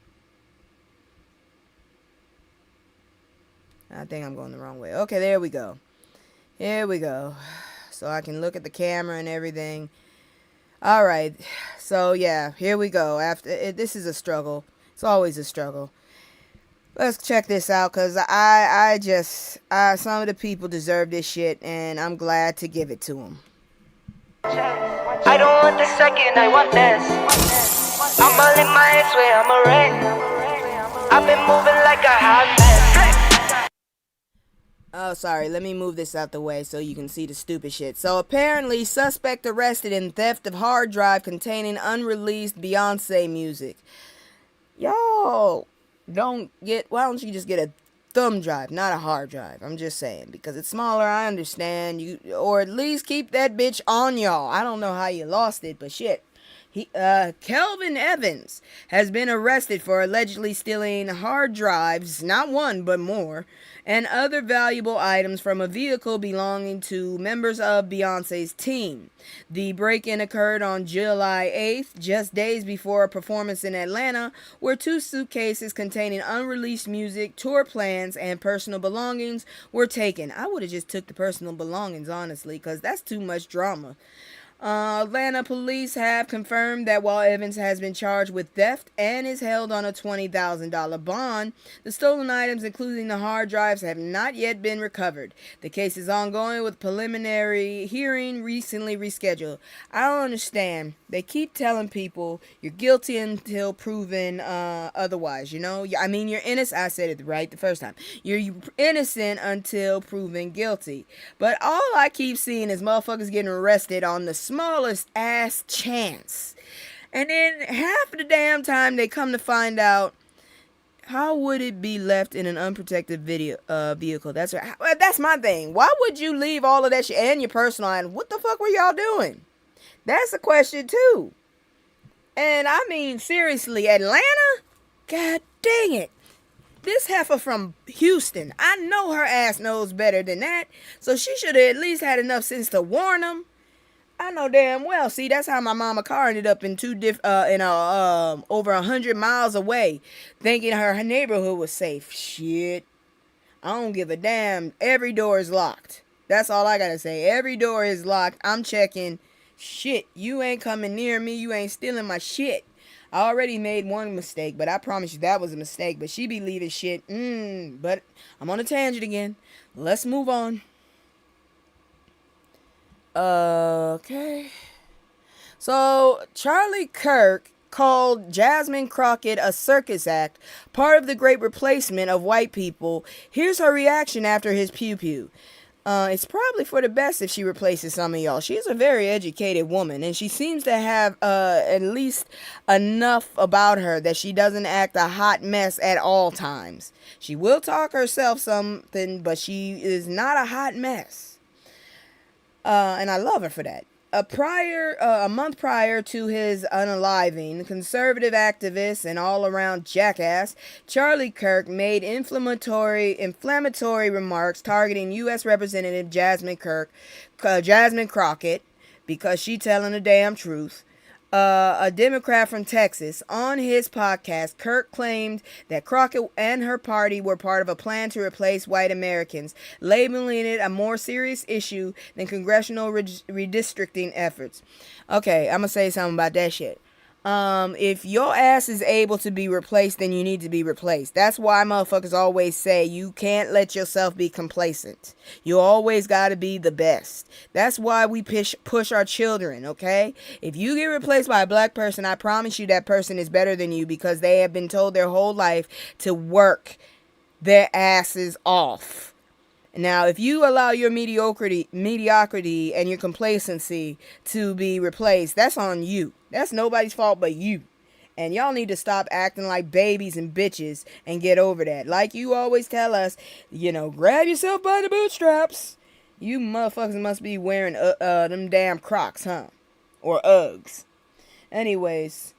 I think I'm going the wrong way. Okay, there we go. Here we go. So I can look at the camera and everything. All right. So yeah, here we go. This is a struggle. It's always a struggle. Let's check this out, because some of the people deserve this shit, and I'm glad to give it to them. I don't want the second, I want this. I'm all in my head, swear I'm a wreck. I've been moving like a hot mess. Oh, sorry. Let me move this out the way so you can see the stupid shit. So, apparently, suspect arrested in theft of hard drive containing unreleased Beyonce music. Yo, why don't you just get a thumb drive, not a hard drive? I'm just saying, because it's smaller, I understand. Or at least keep that bitch on y'all. I don't know how you lost it, but shit. Kelvin Evans has been arrested for allegedly stealing hard drives, not one, but more, and other valuable items from a vehicle belonging to members of Beyonce's team. The break-in occurred on July 8th, just days before a performance in Atlanta, where 2 suitcases containing unreleased music, tour plans, and personal belongings were taken. I would have just took the personal belongings, honestly, because that's too much drama. Atlanta police have confirmed that while Evans has been charged with theft and is held on a $20,000 bond, the stolen items, including the hard drives, have not yet been recovered. The case is ongoing, with preliminary hearing recently rescheduled. I don't understand. They keep telling people you're guilty until proven otherwise, you know? I mean, you're innocent. I said it right the first time. You're innocent until proven guilty. But all I keep seeing is motherfuckers getting arrested on the smallest ass chance. And then half of the damn time they come to find out, how would it be left in an unprotected vehicle? That's right. That's my thing. Why would you leave all of that shit and your personal item? What the fuck were y'all doing? That's a question too. And I mean, seriously, Atlanta? God dang it. This heifer from Houston, I know her ass knows better than that. So she should have at least had enough sense to warn them. I know damn well. See, that's how my mama car ended up in over 100 miles away, thinking her neighborhood was safe. Shit. I don't give a damn. Every door is locked. That's all I gotta say. Every door is locked. I'm checking. Shit, you ain't coming near me. You ain't stealing my shit. I already made one mistake, but I promise you that was a mistake. But she be leaving shit. But I'm on a tangent again. Let's move on. Okay. So, Charlie Kirk called Jasmine Crockett a circus act, part of the great replacement of white people. Here's her reaction after his pew-pew. It's probably for the best if she replaces some of y'all. She's a very educated woman, and she seems to have at least enough about her that she doesn't act a hot mess at all times. She will talk herself something, but she is not a hot mess. And I love her for that. A month prior to his unaliving, conservative activist and all-around jackass, Charlie Kirk made inflammatory remarks targeting U.S. Representative Jasmine Crockett, because she telling the damn truth. A Democrat from Texas. On his podcast, Kirk claimed that Crockett and her party were part of a plan to replace white Americans, labeling it a more serious issue than congressional redistricting efforts. Okay, I'm gonna say something about that shit. If your ass is able to be replaced, then you need to be replaced. That's why motherfuckers always say you can't let yourself be complacent. You always gotta be the best. That's why we push our children, okay? If you get replaced by a black person, I promise you that person is better than you, because they have been told their whole life to work their asses off. Now, if you allow your mediocrity and your complacency to be replaced, that's on you. That's nobody's fault but you. And y'all need to stop acting like babies and bitches and get over that. Like you always tell us, grab yourself by the bootstraps. You motherfuckers must be wearing them damn Crocs, huh? Or Uggs. Anyways,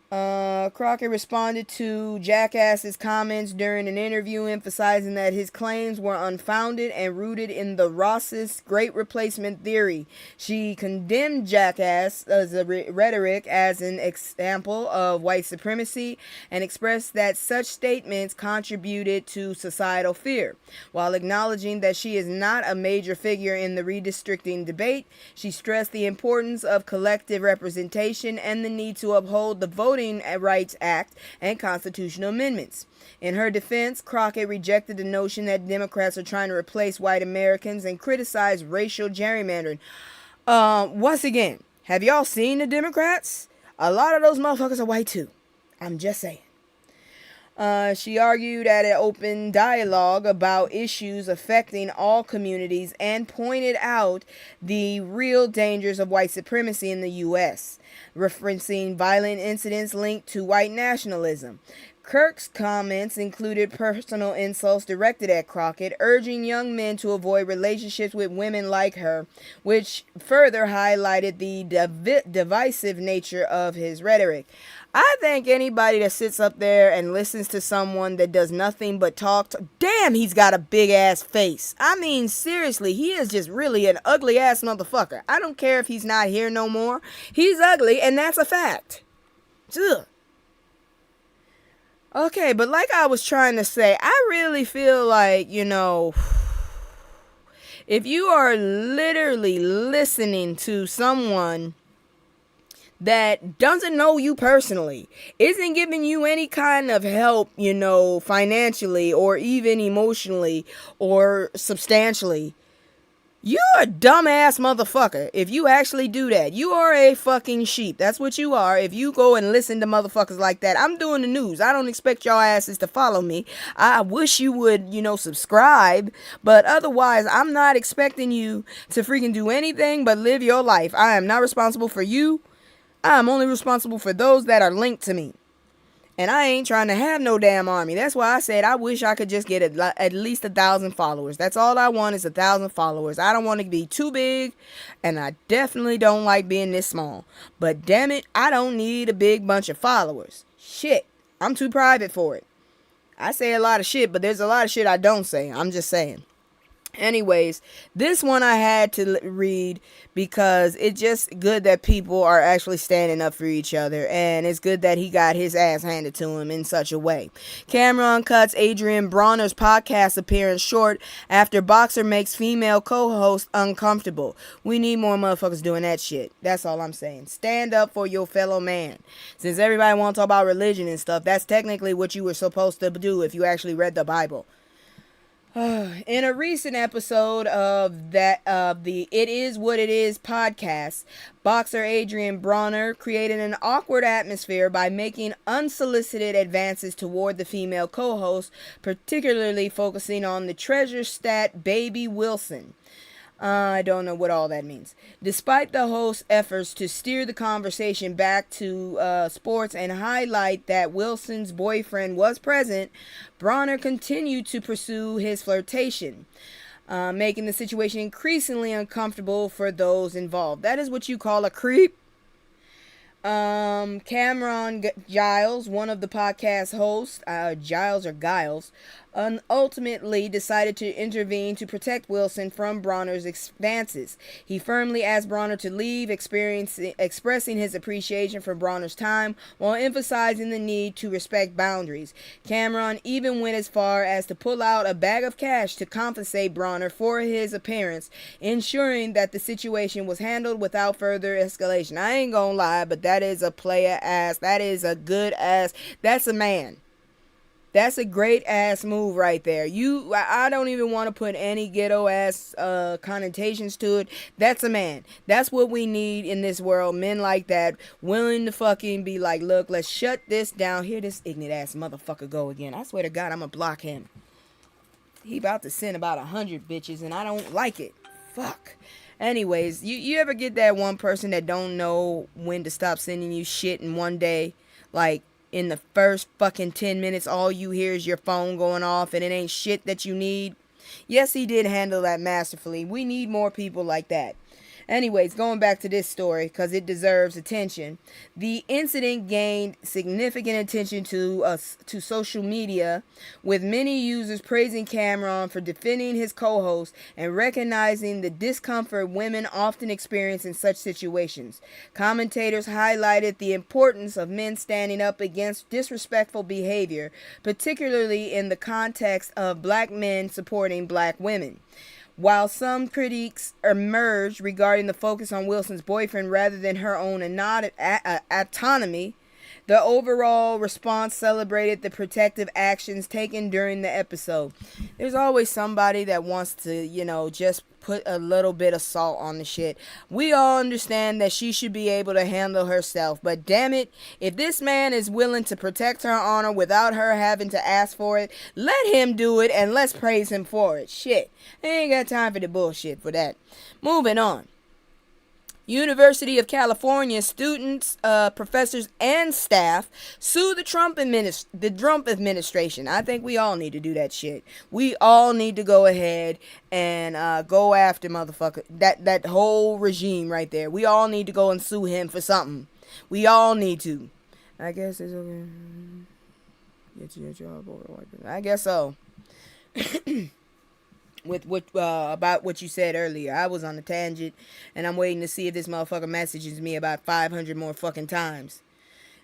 Crockett responded to Jackass's comments during an interview, emphasizing that his claims were unfounded and rooted in the Ross's Great Replacement theory. She condemned Jackass as a rhetoric as an example of white supremacy and expressed that such statements contributed to societal fear. While acknowledging that she is not a major figure in the redistricting debate, she stressed the importance of collective representation and the need to uphold the Voting Rights Act and constitutional amendments. In her defense, Crockett rejected the notion that Democrats are trying to replace white Americans and criticized racial gerrymandering. Once again, have y'all seen the Democrats? A lot of those motherfuckers are white too. I'm just saying. She argued at an open dialogue about issues affecting all communities and pointed out the real dangers of white supremacy in the U.S., referencing violent incidents linked to white nationalism. Kirk's comments included personal insults directed at Crockett, urging young men to avoid relationships with women like her, which further highlighted the divisive nature of his rhetoric. I think anybody that sits up there and listens to someone that does nothing but talk, damn, he's got a big ass face. I mean, seriously, he is just really an ugly ass motherfucker. I don't care if he's not here no more. He's ugly, and that's a fact. Ugh. Okay, but like I was trying to say, I really feel like, if you are literally listening to someone that doesn't know you personally, isn't giving you any kind of help, financially or even emotionally or substantially, you're a dumbass motherfucker if you actually do that. You are a fucking sheep. That's what you are if you go and listen to motherfuckers like that. I'm doing the news. I don't expect y'all asses to follow me. I wish you would, subscribe. But otherwise, I'm not expecting you to freaking do anything but live your life. I am not responsible for you. I'm only responsible for those that are linked to me. And I ain't trying to have no damn army. That's why I said I wish I could just get at least 1,000 followers. That's all I want is 1,000 followers. I don't want to be too big, and I definitely don't like being this small. But damn it, I don't need a big bunch of followers. Shit, I'm too private for it. I say a lot of shit, but there's a lot of shit I don't say. I'm just saying. Anyways, this one I had to read because it's just good that people are actually standing up for each other, and it's good that he got his ass handed to him in such a way. Cameron cuts Adrian Bronner's podcast appearance short after boxer makes female co-host uncomfortable. We need more motherfuckers doing that shit. That's all I'm saying. Stand up for your fellow man. Since everybody wants to talk about religion and stuff, that's technically what you were supposed to do if you actually read the Bible. In a recent episode of the It Is What It Is podcast, boxer Adrian Bronner created an awkward atmosphere by making unsolicited advances toward the female co-host, particularly focusing on the treasure stat Baby Wilson. I don't know what all that means. Despite the host's efforts to steer the conversation back to sports and highlight that Wilson's boyfriend was present, Bronner continued to pursue his flirtation, making the situation increasingly uncomfortable for those involved. That is what you call a creep. Cameron Giles, one of the podcast hosts, Giles or Giles, ultimately decided to intervene to protect Wilson from Bronner's advances. He firmly asked Bronner to leave, expressing his appreciation for Bronner's time while emphasizing the need to respect boundaries. Cameron even went as far as to pull out a bag of cash to compensate Bronner for his appearance, ensuring that the situation was handled without further escalation. I ain't gonna lie, but that is a player ass. That is a good ass. That's a man. That's a great ass move right there. I don't even want to put any ghetto ass connotations to it. That's a man. That's what we need in this world. Men like that, willing to fucking be like, look, let's shut this down. Here this ignorant ass motherfucker go again. I swear to God, I'm gonna block him. He about to send about 100 bitches, and I don't like it. Fuck. Anyways, you ever get that one person that don't know when to stop sending you shit in one day? Like, in the first fucking 10 minutes, all you hear is your phone going off and it ain't shit that you need. Yes, he did handle that masterfully. We need more people like that. Anyways, going back to this story, because it deserves attention. The incident gained significant attention to social media, with many users praising Cameron for defending his co-host and recognizing the discomfort women often experience in such situations. Commentators highlighted the importance of men standing up against disrespectful behavior, particularly in the context of black men supporting black women. While some critiques emerged regarding the focus on Wilson's boyfriend rather than her own autonomy, the overall response celebrated the protective actions taken during the episode. There's always somebody that wants to, just put a little bit of salt on the shit. We all understand that she should be able to handle herself, but damn it, if this man is willing to protect her honor without her having to ask for it, let him do it and let's praise him for it. Shit, I ain't got time for the bullshit for that. Moving on. University of California students, professors, and staff sue the Trump administration. I think we all need to do that shit. We all need to go ahead and go after motherfucker that whole regime right there. We all need to go and sue him for something. We all need to. I guess it's okay. Get your job over. I guess so. With what about what you said earlier. I was on a tangent, and I'm waiting to see if this motherfucker messages me about 500 more fucking times.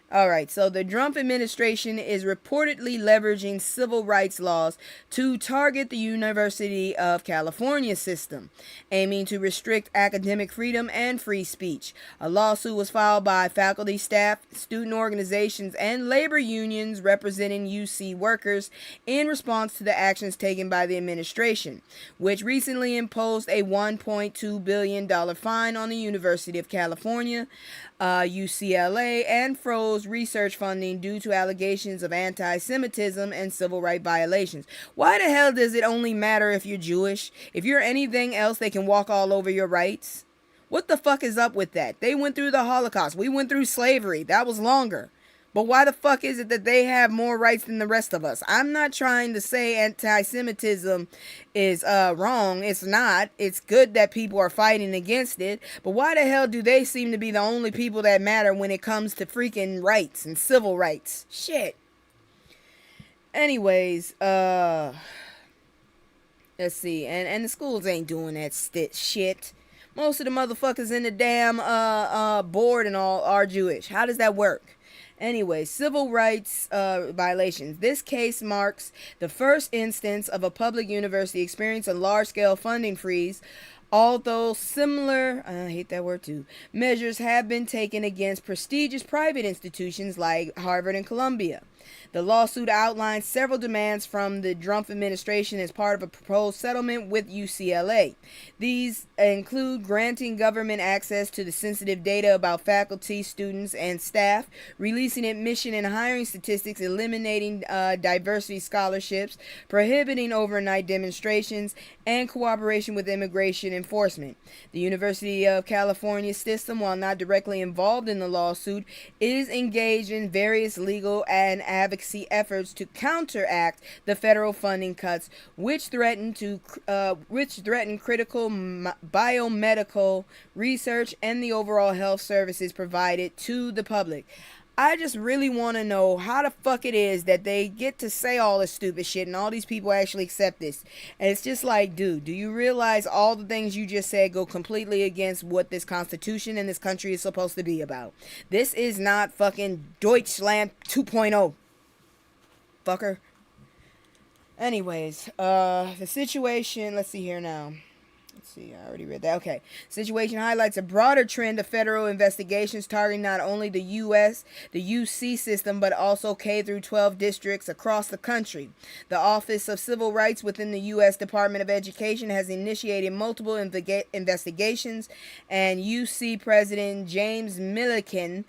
Alright, so the Trump administration is reportedly leveraging civil rights laws to target the University of California system, aiming to restrict academic freedom and free speech. A lawsuit was filed by faculty, staff, student organizations, and labor unions representing UC workers in response to the actions taken by the administration, which recently imposed a $1.2 billion fine on the University of California, UCLA, and froze research funding due to allegations of anti-Semitism and civil rights violations. Why the hell does it only matter if you're Jewish? If you're anything else, they can walk all over your rights? What the fuck is up with that? They went through the Holocaust. We went through slavery. That was longer. But why the fuck is it that they have more rights than the rest of us? I'm not trying to say anti-Semitism is wrong. It's not. It's good that people are fighting against it. But why the hell do they seem to be the only people that matter when it comes to freaking rights and civil rights? Shit. Anyways, Let's see. And the schools ain't doing that shit. Most of the motherfuckers in the damn board and all are Jewish. How does that work? Anyway, civil rights violations. This case marks the first instance of a public university experiencing a large-scale funding freeze, although similar, I hate that word too, measures have been taken against prestigious private institutions like Harvard and Columbia. The lawsuit outlines several demands from the Trump administration as part of a proposed settlement with UCLA. These include granting government access to the sensitive data about faculty, students, and staff, releasing admission and hiring statistics, eliminating diversity scholarships, prohibiting overnight demonstrations, and cooperation with immigration enforcement. The University of California system, while not directly involved in the lawsuit, is engaged in various legal and advocacy efforts to counteract the federal funding cuts, which threaten critical biomedical research and the overall health services provided to the public. I just really want to know how the fuck it is that they get to say all this stupid shit and all these people actually accept this. And it's just like, dude, do you realize all the things you just said go completely against what this Constitution and this country is supposed to be about? This is not fucking Deutschland 2.0. Fucker. Anyways, the situation, let's see here now. Let's see, I already read that. Okay. Situation highlights a broader trend of federal investigations targeting not only the UC system, but also K through 12 districts across the country. The Office of Civil Rights within the U.S. Department of Education has initiated multiple investigations, and UC President James Milliken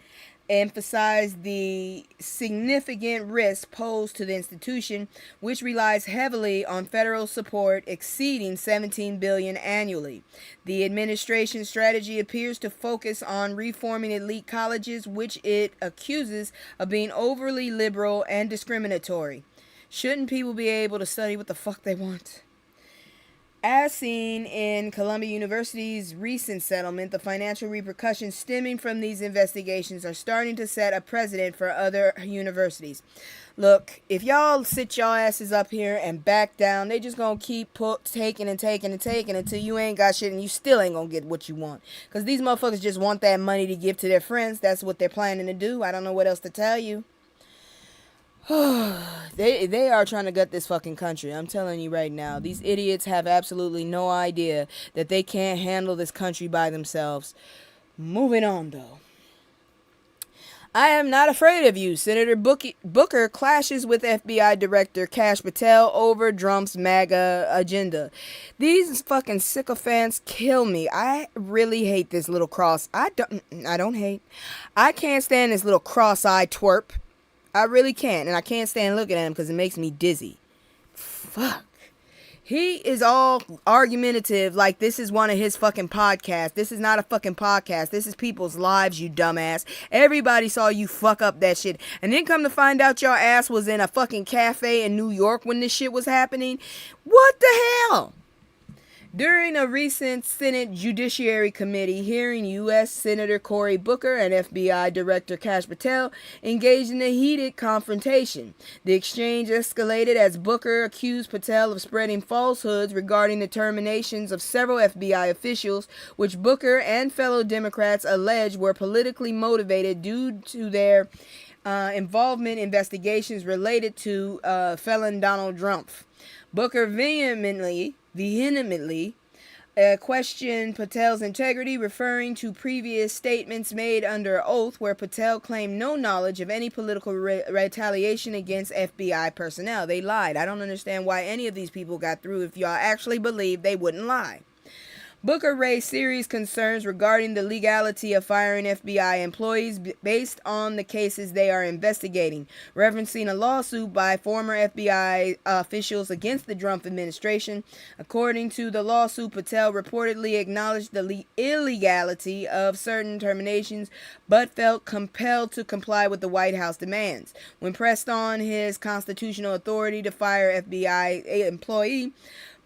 emphasized the significant risk posed to the institution, which relies heavily on federal support exceeding $17 billion annually. The administration's strategy appears to focus on reforming elite colleges, which it accuses of being overly liberal and discriminatory. Shouldn't people be able to study what the fuck they want? As seen in Columbia University's recent settlement, the financial repercussions stemming from these investigations are starting to set a precedent for other universities. Look, if y'all sit y'all asses up here and back down, they just gonna keep taking until you ain't got shit and you still ain't gonna get what you want. Because these motherfuckers just want that money to give to their friends. That's what they're planning to do. I don't know what else to tell you. They are trying to gut this fucking country. I'm telling you right now. These idiots have absolutely no idea that they can't handle this country by themselves. Moving on, though. I am not afraid of you. Senator Booker clashes with FBI Director Kash Patel over Trump's MAGA agenda. These fucking sycophants kill me. I really hate this little I don't hate. I can't stand this little cross-eyed twerp. I really can't. And I can't stand looking at him because it makes me dizzy. Fuck. He is all argumentative like this is one of his fucking podcasts. This is not a fucking podcast. This is people's lives, you dumbass. Everybody saw you fuck up that shit. And then come to find out your ass was in a fucking cafe in New York when this shit was happening. What the hell? During a recent Senate Judiciary Committee hearing, U.S. Senator Cory Booker and FBI Director Kash Patel engaged in a heated confrontation. The exchange escalated as Booker accused Patel of spreading falsehoods regarding the terminations of several FBI officials, which Booker and fellow Democrats alleged were politically motivated due to their involvement in investigations related to felon Donald Trump. Booker vehemently questioned Patel's integrity, referring to previous statements made under oath where Patel claimed no knowledge of any political retaliation against FBI personnel. They lied. I don't understand why any of these people got through if y'all actually believe they wouldn't lie. Booker raised serious concerns regarding the legality of firing FBI employees based on the cases they are investigating, referencing a lawsuit by former FBI officials against the Trump administration. According to the lawsuit, Patel reportedly acknowledged the illegality of certain terminations, but felt compelled to comply with the White House demands. When pressed on his constitutional authority to fire FBI employee,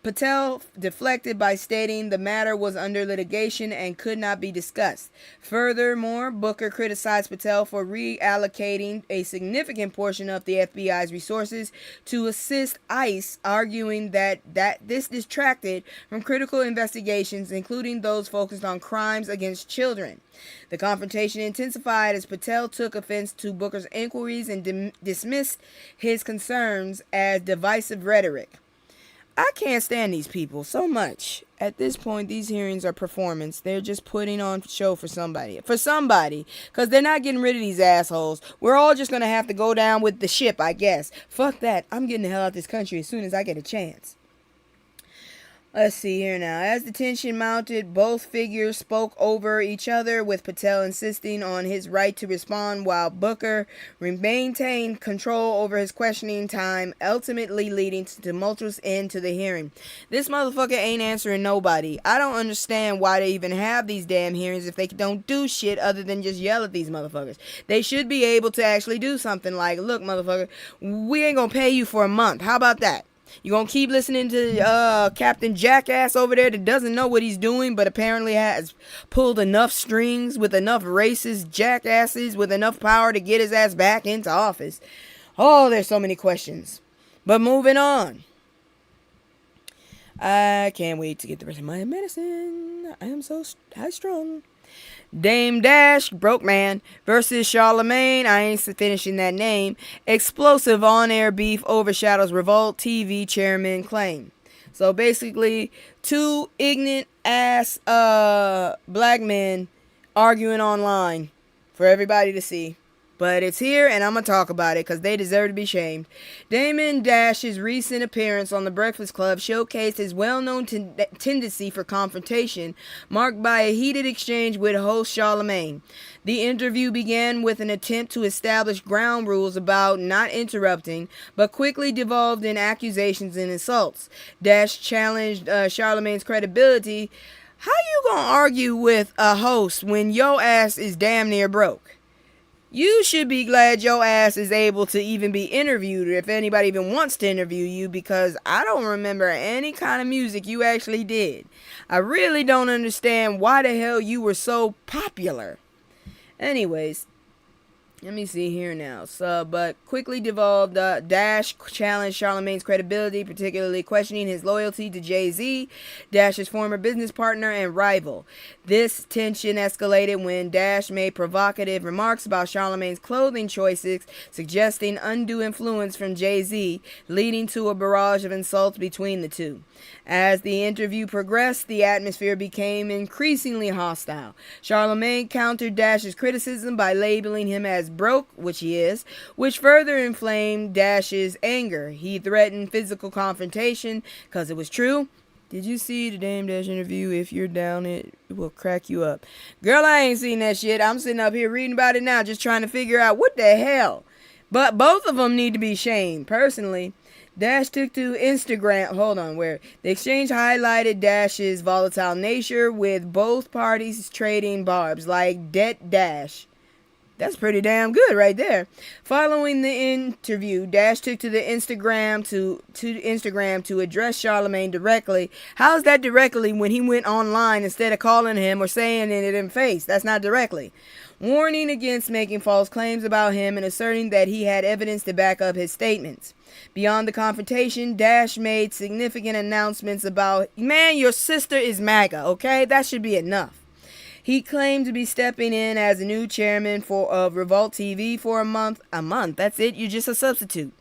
Patel deflected by stating the matter was under litigation and could not be discussed. Furthermore, Booker criticized Patel for reallocating a significant portion of the FBI's resources to assist ICE, arguing that this distracted from critical investigations, including those focused on crimes against children. The confrontation intensified as Patel took offense to Booker's inquiries and dismissed his concerns as divisive rhetoric. I can't stand these people so much. At this point, these hearings are performance. They're just putting on show for somebody. Because they're not getting rid of these assholes. We're all just going to have to go down with the ship, I guess. Fuck that. I'm getting the hell out of this country as soon as I get a chance. Let's see here now. As the tension mounted, both figures spoke over each other, with Patel insisting on his right to respond while Booker maintained control over his questioning time, ultimately leading to a tumultuous end to the hearing. This motherfucker ain't answering nobody. I don't understand why they even have these damn hearings if they don't do shit other than just yell at these motherfuckers. They should be able to actually do something like, look, motherfucker, we ain't gonna pay you for a month. How about that? You gonna keep listening to Captain Jackass over there that doesn't know what he's doing, but apparently has pulled enough strings with enough racist jackasses with enough power to get his ass back into office? Oh, there's so many questions. But moving on. I can't wait to get the rest of my medicine. I am so high-strung. Dame Dash, broke man, versus Charlemagne, I ain't finishing that name. Explosive on-air beef overshadows Revolt TV chairman claim. So basically, two ignorant ass black men arguing online for everybody to see. But it's here, and I'm going to talk about it because they deserve to be shamed. Damon Dash's recent appearance on The Breakfast Club showcased his well-known tendency for confrontation, marked by a heated exchange with host Charlemagne. The interview began with an attempt to establish ground rules about not interrupting, but quickly devolved in accusations and insults. Dash challenged Charlemagne's credibility. How you gonna argue with a host when your ass is damn near broke? You should be glad your ass is able to even be interviewed, if anybody even wants to interview you, because I don't remember any kind of music you actually did. I really don't understand why the hell you were so popular. Anyways, let me see here now. But quickly devolved, Dash challenged Charlemagne's credibility, particularly questioning his loyalty to Jay-Z, Dash's former business partner and rival. This tension escalated when Dash made provocative remarks about Charlemagne's clothing choices, suggesting undue influence from Jay-Z, leading to a barrage of insults between the two. As the interview progressed, the atmosphere became increasingly hostile. Charlemagne countered Dash's criticism by labeling him as broke, which he is, which further inflamed Dash's anger. He threatened physical confrontation, because it was true. Did you see the Dame Dash interview? If you're down, it will crack you up. Girl, I ain't seen that shit. I'm sitting up here reading about it now, just trying to figure out what the hell. But both of them need to be shamed, personally. Dash took to Instagram. Hold on, where the exchange highlighted Dash's volatile nature, with both parties trading barbs like Det Dash. That's pretty damn good right there. Following the interview, Dash took to the Instagram to address Charlemagne directly. How's that directly when he went online instead of calling him or saying it in face? That's not directly. Warning against making false claims about him and asserting that he had evidence to back up his statements. Beyond the confrontation, Dash made significant announcements about, man, your sister is MAGA, okay? That should be enough. He claimed to be stepping in as a new chairman of Revolt TV for a month. A month? That's it? You're just a substitute.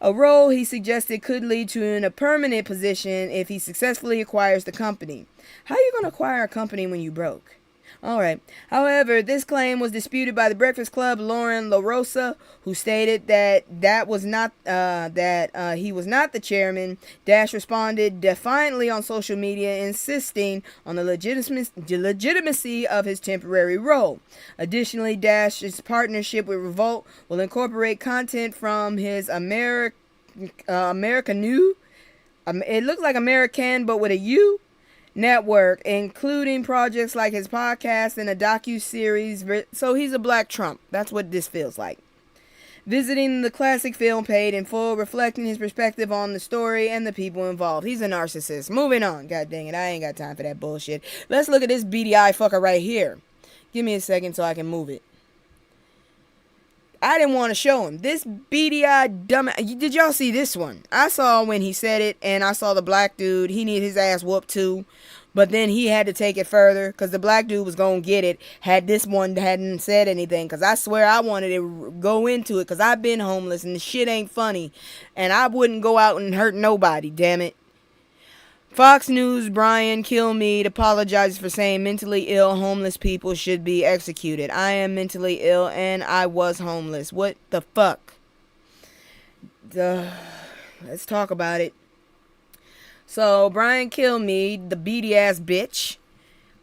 A role he suggested could lead to a permanent position if he successfully acquires the company. How are you going to acquire a company when you broke? Alright. However, this claim was disputed by the Breakfast Club Lauren LaRosa, who stated that he was not the chairman. Dash responded defiantly on social media, insisting on the legitimacy of his temporary role. Additionally, Dash's partnership with Revolt will incorporate content from his American New. It looks like American, but with a U. Network, including projects like his podcast and a docu-series. So he's a black Trump. That's what this feels like. visiting the classic film paid in full, reflecting his perspective on the story and the people involved. He's a narcissist. Moving on. God dang it, I ain't got time for that bullshit. Let's look at this beady eye fucker right here. Give me a second so I can move it. I didn't want to show him. This beady-eyed dumb... Did y'all see this one? I saw when he said it, and I saw the black dude. He needed his ass whooped too. But then he had to take it further, because the black dude was going to get it, had this one hadn't said anything. Because I swear I wanted to go into it, because I've been homeless, and the shit ain't funny. And I wouldn't go out and hurt nobody, damn it. Fox News' Brian Kilmeade apologizes for saying mentally ill homeless people should be executed. I am mentally ill and I was homeless. What the fuck? Let's talk about it. So, Brian Kilmeade, the beady ass bitch,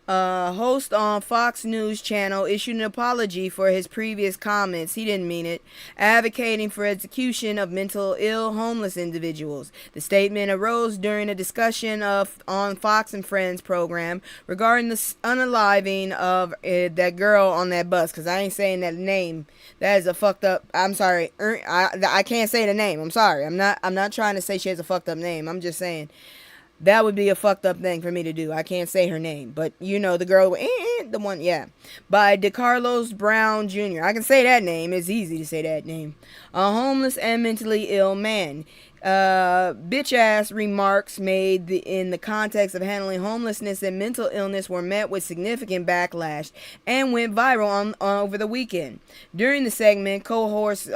host on Fox News channel, issued an apology for his previous comments. He didn't mean it. Advocating for execution of mental ill homeless individuals. The statement arose during a discussion on Fox and Friends program regarding the unaliving of that girl on that bus. Because I ain't saying that name. That is a fucked up. I'm sorry. I can't say the name. I'm sorry. I'm not trying to say she has a fucked up name. I'm just saying. That would be a fucked up thing for me to do. I can't say her name. But, you know, the girl, the one, yeah. By DeCarlos Brown Jr. I can say that name. It's easy to say that name. A homeless and mentally ill man. Bitch-ass remarks made in the context of handling homelessness and mental illness were met with significant backlash and went viral on over the weekend. During the segment, co-host...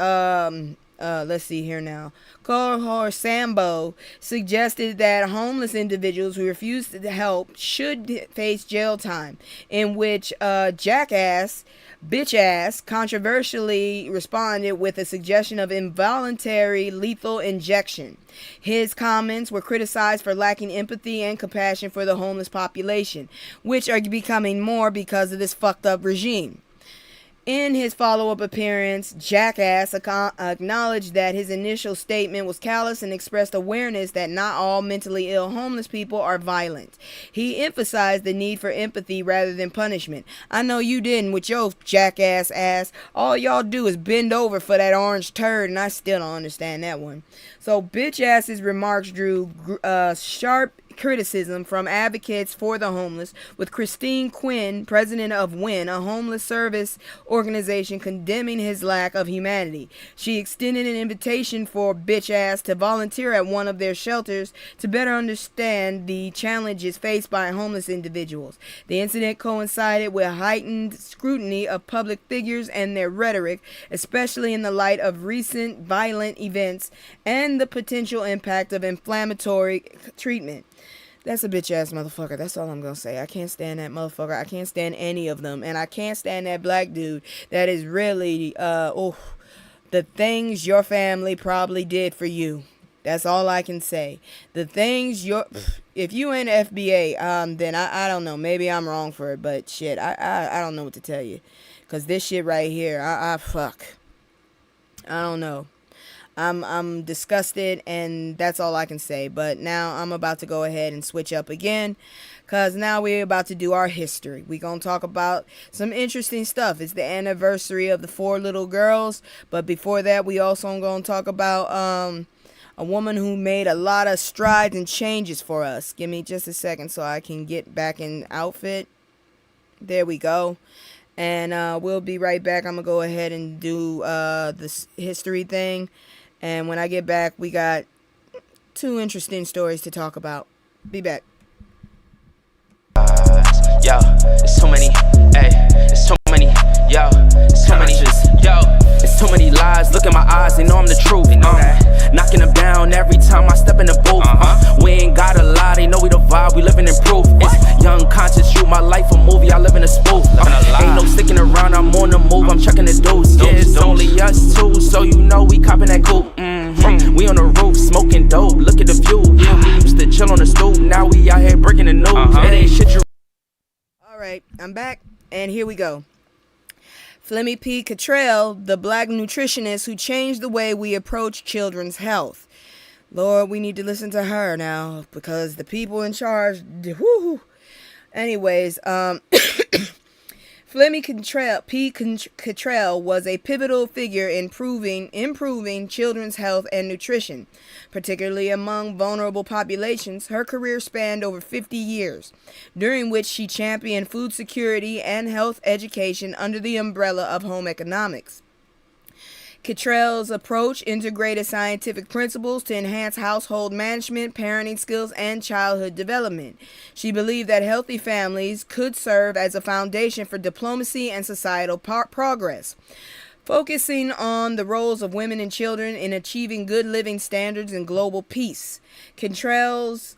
let's see here now. Co-host Sambo suggested that homeless individuals who refuse to help should face jail time, in which jackass, bitch-ass, controversially responded with a suggestion of involuntary lethal injection. His comments were criticized for lacking empathy and compassion for the homeless population, which are becoming more because of this fucked up regime. In his follow-up appearance, Jackass acknowledged that his initial statement was callous and expressed awareness that not all mentally ill homeless people are violent. He emphasized the need for empathy rather than punishment. I know you didn't with your jackass ass. All y'all do is bend over for that orange turd, and I still don't understand that one. So, bitch-ass's remarks drew sharp criticism from advocates for the homeless, with Christine Quinn, president of WIN, a homeless service organization, condemning his lack of humanity. She extended an invitation for bitch ass to volunteer at one of their shelters to better understand the challenges faced by homeless individuals. The incident coincided with heightened scrutiny of public figures and their rhetoric, especially in the light of recent violent events and the potential impact of inflammatory treatment. That's a bitch ass motherfucker. That's all I'm gonna say. I can't stand that motherfucker. I can't stand any of them. And I can't stand that black dude that is really, the things your family probably did for you. That's all I can say. The things if you ain't FBA, then I don't know. Maybe I'm wrong for it, but shit, I don't know what to tell you. Cause this shit right here, fuck. I don't know. I'm disgusted, and that's all I can say. But now I'm about to go ahead and switch up again, because now we're about to do our history. We're going to talk about some interesting stuff. It's the anniversary of the 4 little girls, but before that, we also going to talk about a woman who made a lot of strides and changes for us. Give me just a second so I can get back in outfit. There we go. And we'll be right back. I'm going to go ahead and do this history thing. And when I get back, we got 2 interesting stories to talk about. Be back. Yo, it's too many, hey, it's too many, yo, it's too many, yo, it's too many lies, look in my eyes, they know I'm the truth, knocking them down every time I step in the booth, we ain't got a lie, they know we the vibe, we living in proof, it's young conscious, shoot my life a movie, I live in a spoof, ain't no sticking around, I'm on the move, I'm checking the dudes, yeah, it's only us 2, so you know we copping that coupe, we on the roof, smoking dope, look at the view, yeah, we used to chill on the stoop, now we out here breaking the news, it ain't shit you. Alright, I'm back, and here we go. Flemmy P. Cottrell, the black nutritionist who changed the way we approach children's health. Lord, we need to listen to her now, because the people in charge, whoo. Anyways, Fleming Cottrell was a pivotal figure in improving children's health and nutrition, particularly among vulnerable populations. Her career spanned over 50 years, during which she championed food security and health education under the umbrella of home economics. Cottrell's approach integrated scientific principles to enhance household management, parenting skills, and childhood development. She believed that healthy families could serve as a foundation for diplomacy and societal progress. Focusing on the roles of women and children in achieving good living standards and global peace. Cottrell's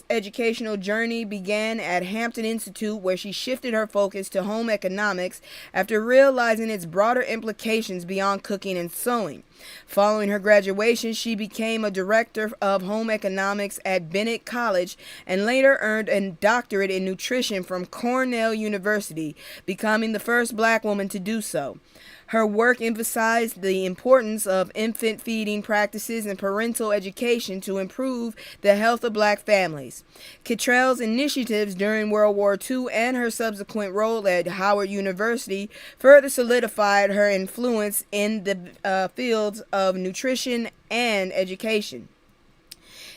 educational journey began at Hampton Institute, where she shifted her focus to home economics after realizing its broader implications beyond cooking and sewing. Following her graduation, she became a director of home economics at Bennett College and later earned a doctorate in nutrition from Cornell University, becoming the first black woman to do so. Her work emphasized the importance of infant feeding practices and parental education to improve the health of black families. Cottrell's initiatives during World War II and her subsequent role at Howard University further solidified her influence in the fields of nutrition and education.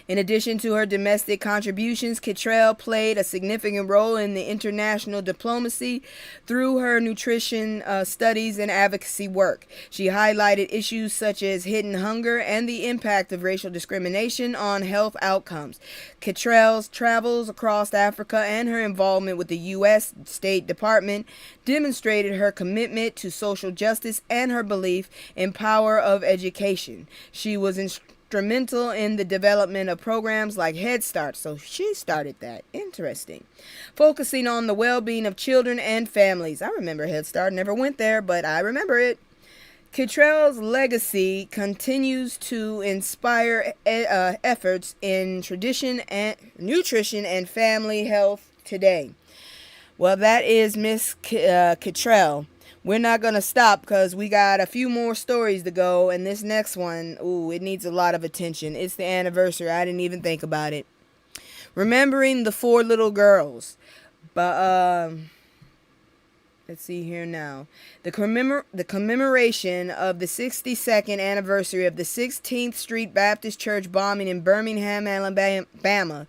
In addition to her domestic contributions, Cottrell played a significant role in the international diplomacy through her nutrition studies and advocacy work. She highlighted issues such as hidden hunger and the impact of racial discrimination on health outcomes. Cottrell's travels across Africa and her involvement with the U.S. State Department demonstrated her commitment to social justice and her belief in power of education. She was instrumental in the development of programs like Head Start, so she started that. Interesting. Focusing on the well-being of children and families. I remember Head Start, never went there, but I remember it. Cottrell's legacy continues to inspire efforts in nutrition and family health today. Well, that is Miss Cottrell. We're not going to stop because we got a few more stories to go. And this next one, it needs a lot of attention. It's the anniversary. I didn't even think about it. Remembering the 4 little girls. But, let's see here now. The commemoration of the 62nd anniversary of the 16th Street Baptist Church bombing in Birmingham, Alabama,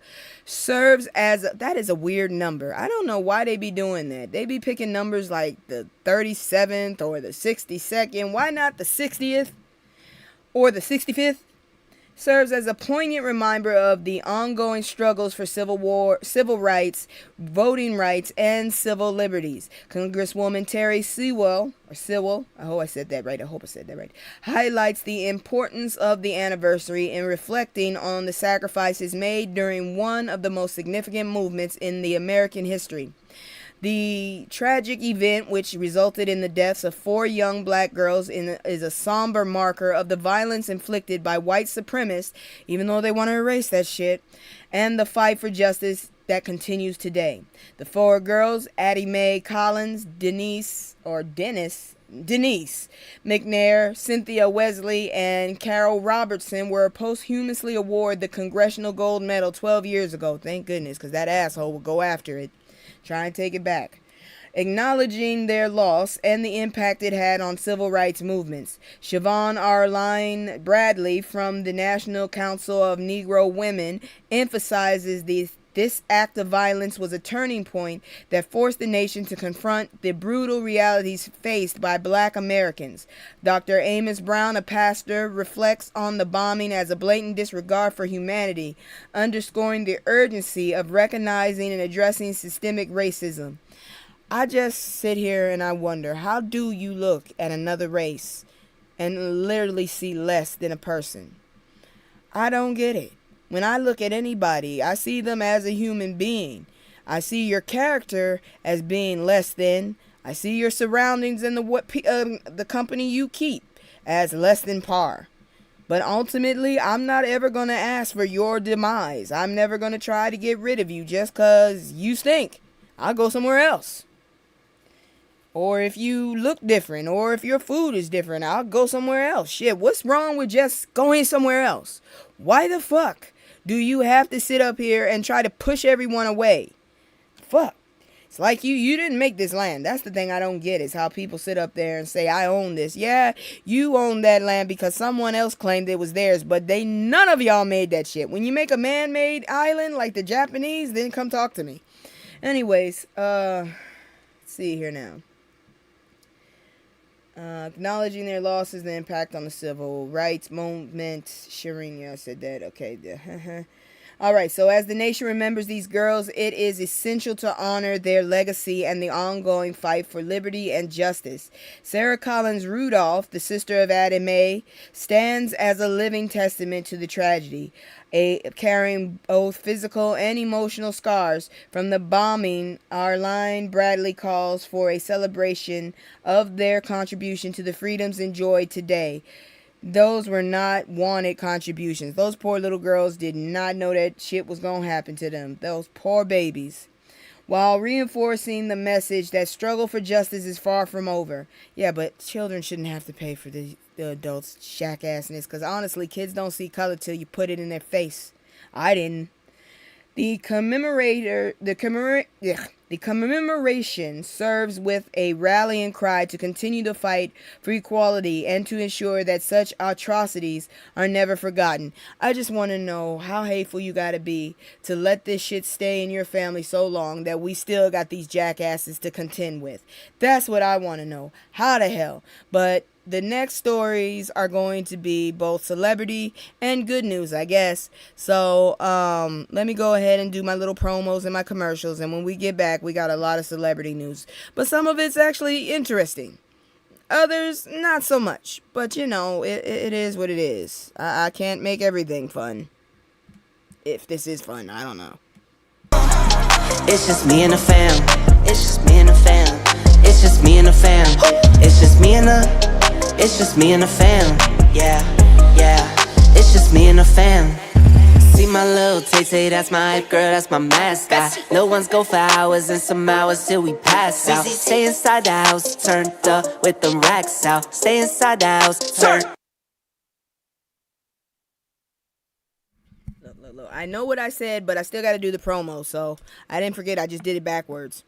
serves as that is a weird number. I don't know why they be doing that. They be picking numbers like the 37th or the 62nd. Why not the 60th or the 65th? Serves as a poignant reminder of the ongoing struggles for civil rights, voting rights, and civil liberties. Congresswoman Terry Sewell, I hope I said that right, highlights the importance of the anniversary in reflecting on the sacrifices made during one of the most significant movements in the American history. The tragic event, which resulted in the deaths of 4 young black girls, is a somber marker of the violence inflicted by white supremacists, even though they want to erase that shit, and the fight for justice that continues today. The 4 girls, Addie Mae Collins, Denise McNair, Cynthia Wesley, and Carol Robertson, were posthumously awarded the Congressional Gold Medal 12 years ago. Thank goodness, because that asshole would go after it. Try and take it back. Acknowledging their loss and the impact it had on civil rights movements. Siobhan Arline Bradley from the National Council of Negro Women emphasizes this act of violence was a turning point that forced the nation to confront the brutal realities faced by black Americans. Dr. Amos Brown, a pastor, reflects on the bombing as a blatant disregard for humanity, underscoring the urgency of recognizing and addressing systemic racism. I just sit here and I wonder, how do you look at another race and literally see less than a person? I don't get it. When I look at anybody, I see them as a human being. I see your character as being less than. I see your surroundings and the company you keep as less than par. But ultimately, I'm not ever going to ask for your demise. I'm never going to try to get rid of you just because you stink. I'll go somewhere else. Or if you look different, or if your food is different, I'll go somewhere else. Shit, what's wrong with just going somewhere else? Why the fuck do you have to sit up here and try to push everyone away? Fuck. It's like you didn't make this land. That's the thing I don't get, is how people sit up there and say, I own this. Yeah, you own that land because someone else claimed it was theirs, but none of y'all made that shit. When you make a man-made island like the Japanese, then come talk to me. Anyways, let's see here now. Acknowledging their losses, the impact on the civil rights movement. Shireen, yeah, I said that. Okay. All right, so as the nation remembers these girls, it is essential to honor their legacy and the ongoing fight for liberty and justice. Sarah Collins Rudolph, the sister of Addie Mae, stands as a living testament to the tragedy, carrying both physical and emotional scars from the bombing. Arline Bradley calls for a celebration of their contribution to the freedoms enjoyed today. Those were not wanted contributions. Those poor little girls did not know that shit was going to happen to them. Those poor babies. While reinforcing the message that struggle for justice is far from over. Yeah, but children shouldn't have to pay for the adults' jackassness. Because honestly, kids don't see color till you put it in their face. I didn't. The commemoration serves with a rallying cry to continue to fight for equality and to ensure that such atrocities are never forgotten. I just want to know how hateful you got to be to let this shit stay in your family so long that we still got these jackasses to contend with. That's what I want to know. How the hell? But the next stories are going to be both celebrity and good news, I guess. So, let me go ahead and do my little promos and my commercials. And when we get back, we got a lot of celebrity news. But some of it's actually interesting. Others, not so much. But, you know, it is what it is. I can't make everything fun. If this is fun, I don't know. It's just me and the fam. It's just me and the fam. It's just me and the fam. It's just me and the... It's just me and the fam, yeah. It's just me and the fam. See my little Tay-Tay, that's my hype girl, that's my mascot. Little ones go for hours and some hours till we pass out. Stay inside the house, turned up with them racks out. Stay inside the house, turned. Look. I know what I said, but I still got to do the promo, so I didn't forget, I just did it backwards.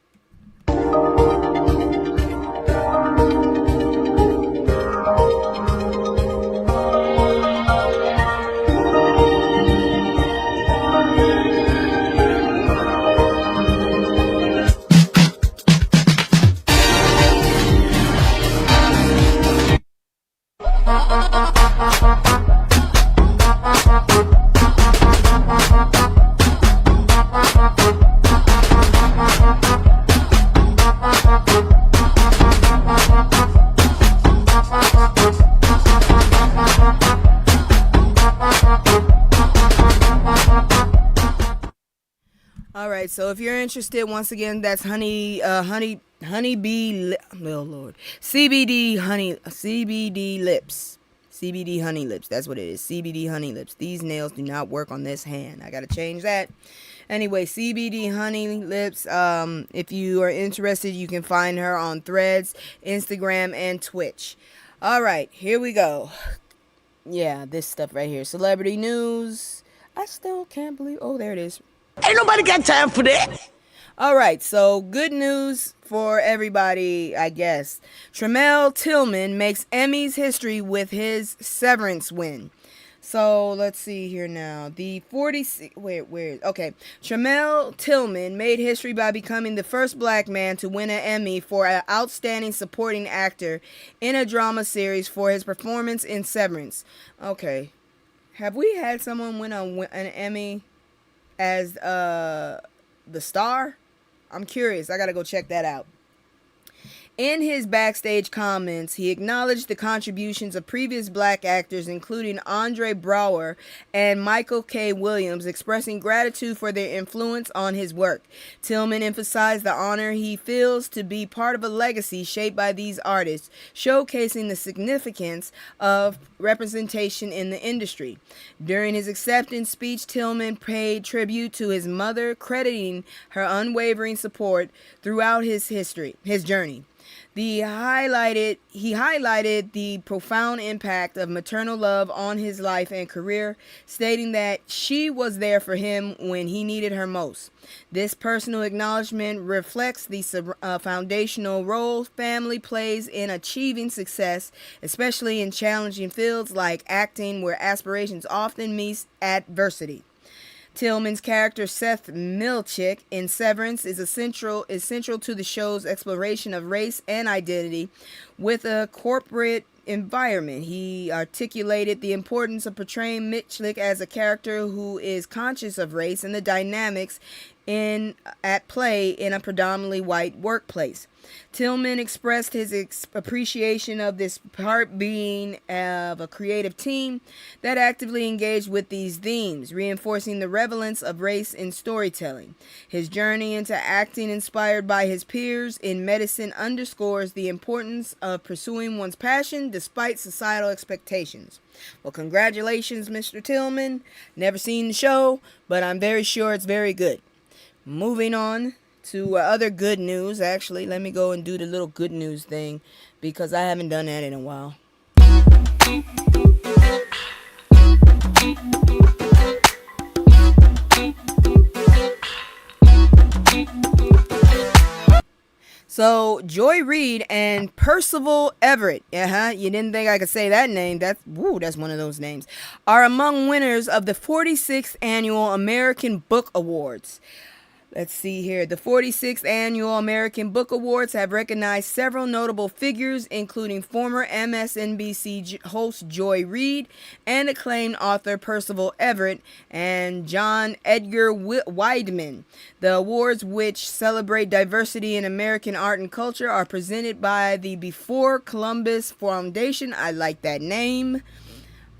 Alright, so if you're interested, once again, that's CBD honey lips. That's what it is. CBD honey lips. These nails do not work on this hand. I gotta change that. Anyway, CBD honey lips. If you are interested, you can find her on Threads, Instagram, and Twitch. Alright, here we go. Yeah, this stuff right here. Celebrity news. I still can't believe... Oh, there it is. Ain't nobody got time for that. All right, so good news for everybody, I guess. Tremel Tillman makes Emmys history with his Severance win. So let's see here now. The 40... Okay. Tremel Tillman made history by becoming the first black man to win an Emmy for an outstanding supporting actor in a drama series for his performance in Severance. Okay. Have we had someone win an Emmy as the star? I'm curious. I gotta go check that out. In his backstage comments, he acknowledged the contributions of previous black actors, including Andre Braugher and Michael K. Williams, expressing gratitude for their influence on his work. Tillman emphasized the honor he feels to be part of a legacy shaped by these artists, showcasing the significance of representation in the industry. During his acceptance speech, Tillman paid tribute to his mother, crediting her unwavering support throughout his journey. He highlighted the profound impact of maternal love on his life and career, stating that she was there for him when he needed her most. This personal acknowledgement reflects the foundational role family plays in achieving success, especially in challenging fields like acting, where aspirations often meet adversity. Tillman's character Seth Milchick in Severance is central to the show's exploration of race and identity with a corporate environment. He articulated the importance of portraying Milchick as a character who is conscious of race and the dynamics at play in a predominantly white workplace. Tillman expressed his appreciation of this part being of a creative team that actively engaged with these themes, reinforcing the relevance of race in storytelling. His journey into acting, inspired by his peers in medicine, underscores the importance of pursuing one's passion despite societal expectations. Well, congratulations, Mr. Tillman. Never seen the show, but I'm very sure it's very good. Moving on to other good news. Actually, let me go and do the little good news thing because I haven't done that in a while. So, Joy Reid and Percival Everett, you didn't think I could say that name, that's one of those names, are among winners of the 46th Annual American Book Awards. Let's see here. The 46th Annual American Book Awards have recognized several notable figures, including former MSNBC host Joy Reid and acclaimed author Percival Everett and John Edgar Wideman. The awards, which celebrate diversity in American art and culture, are presented by the Before Columbus Foundation. I like that name.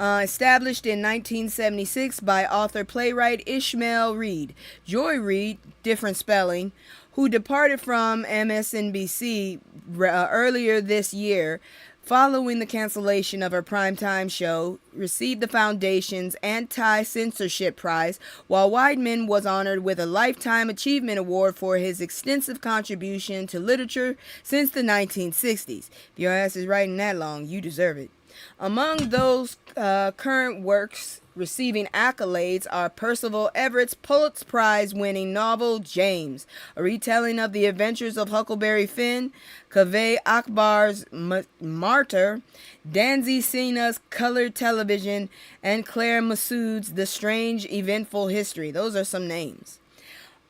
Established in 1976 by author-playwright Ishmael Reed. Joy Reid, different spelling, who departed from MSNBC earlier this year following the cancellation of her primetime show, received the foundation's Anti-Censorship Prize, while Wideman was honored with a Lifetime Achievement Award for his extensive contribution to literature since the 1960s. If your ass is writing that long, you deserve it. Among those current works receiving accolades are Percival Everett's Pulitzer Prize-winning novel James, a retelling of the adventures of Huckleberry Finn, Kaveh Akbar's Martyr, Danzy Senna's Colored Television, and Claire Massoud's The Strange Eventful History. Those are some names.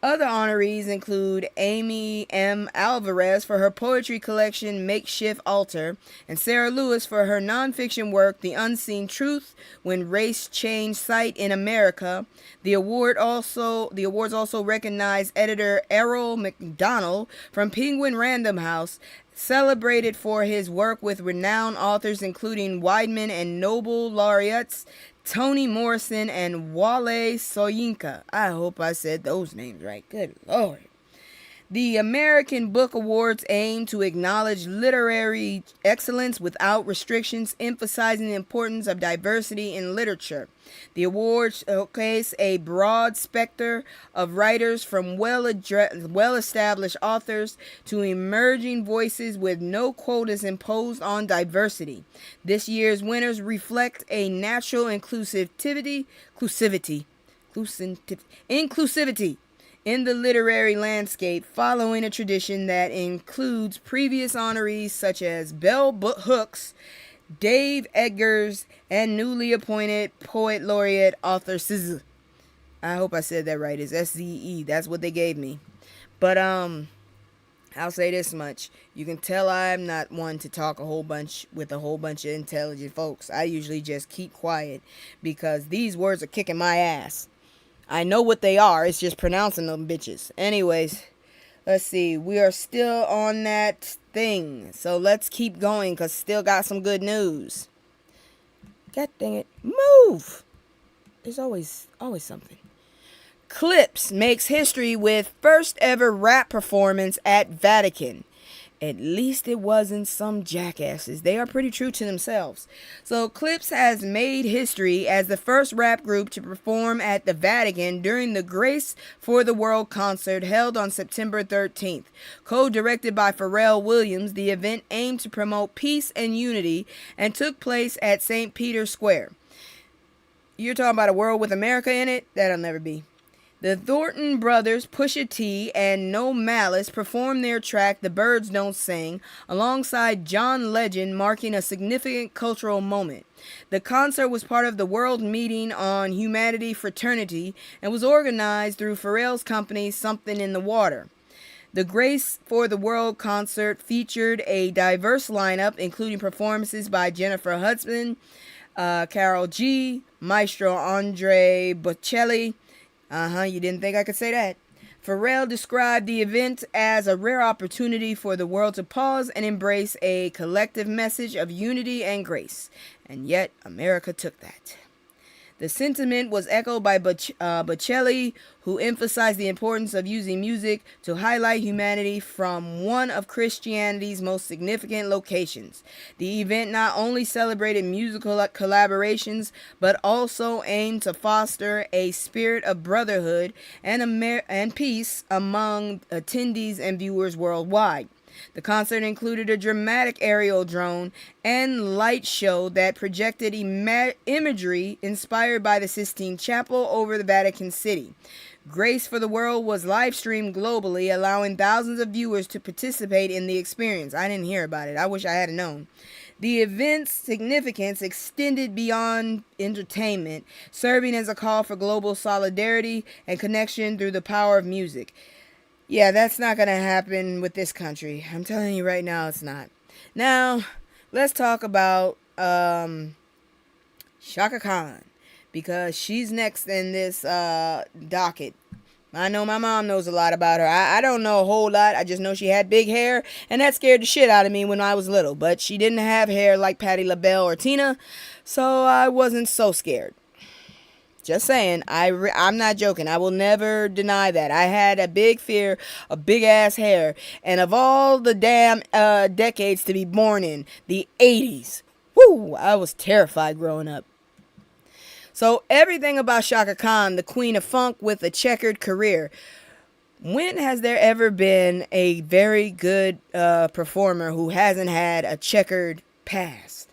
Other honorees include Amy M. Alvarez for her poetry collection Makeshift Altar, and Sarah Lewis for her nonfiction work The Unseen Truth: When Race Changed Sight in America. The awards also recognize editor Errol McDonald from Penguin Random House, celebrated for his work with renowned authors including Wideman and Nobel laureates Toni Morrison and Wale Soyinka. I hope I said those names right. Good Lord. The American Book Awards aim to acknowledge literary excellence without restrictions, emphasizing the importance of diversity in literature. The awards showcase a broad spectrum of writers, from well-established authors to emerging voices, with no quotas imposed on diversity. This year's winners reflect a natural inclusivity in the literary landscape, following a tradition that includes previous honorees such as Bell Hooks, Dave Eggers, and newly appointed Poet Laureate author SZE. I hope I said that right. It's SZE. That's what they gave me. But I'll say this much. You can tell I'm not one to talk with a whole bunch of intelligent folks. I usually just keep quiet because these words are kicking my ass. I know what they are. It's just pronouncing them bitches. Anyways, let's see. We are still on that thing. So let's keep going because still got some good news. God dang it. Move! There's always something. Clips makes history with first ever rap performance at Vatican. At least it wasn't some jackasses. They are pretty true to themselves. So Clips has made history as the first rap group to perform at the Vatican during the Grace for the World concert held on September 13th. Co-directed by Pharrell Williams, the event aimed to promote peace and unity and took place at St. Peter's Square. You're talking about a world with America in it? That'll never be. The Thornton brothers, Pusha T, and No Malice performed their track The Birds Don't Sing alongside John Legend, marking a significant cultural moment. The concert was part of the World Meeting on Humanity Fraternity and was organized through Pharrell's company Something in the Water. The Grace for the World concert featured a diverse lineup, including performances by Jennifer Hudson, Karol G, Maestro Andre Bocelli. You didn't think I could say that. Pharrell described the event as a rare opportunity for the world to pause and embrace a collective message of unity and grace. And yet, America took that. The sentiment was echoed by Bocelli, who emphasized the importance of using music to highlight humanity from one of Christianity's most significant locations. The event not only celebrated musical collaborations, but also aimed to foster a spirit of brotherhood and peace among attendees and viewers worldwide. The concert included a dramatic aerial drone and light show that projected imagery inspired by the Sistine Chapel over the Vatican City. Grace for the World was live streamed globally, allowing thousands of viewers to participate in the experience. I didn't hear about it. I wish I had known. The event's significance extended beyond entertainment, serving as a call for global solidarity and connection through the power of music. Yeah, that's not going to happen with this country. I'm telling you right now, it's not. Now, let's talk about Chaka Khan, because she's next in this docket. I know my mom knows a lot about her. I don't know a whole lot. I just know she had big hair, and that scared the shit out of me when I was little. But she didn't have hair like Patti LaBelle or Tina, so I wasn't so scared. Just saying, I'm not joking. I will never deny that. I had a big fear of big-ass hair. And of all the damn decades to be born in, the 80s, whoo, I was terrified growing up. So everything about Chaka Khan, the queen of funk with a checkered career. When has there ever been a very good performer who hasn't had a checkered past?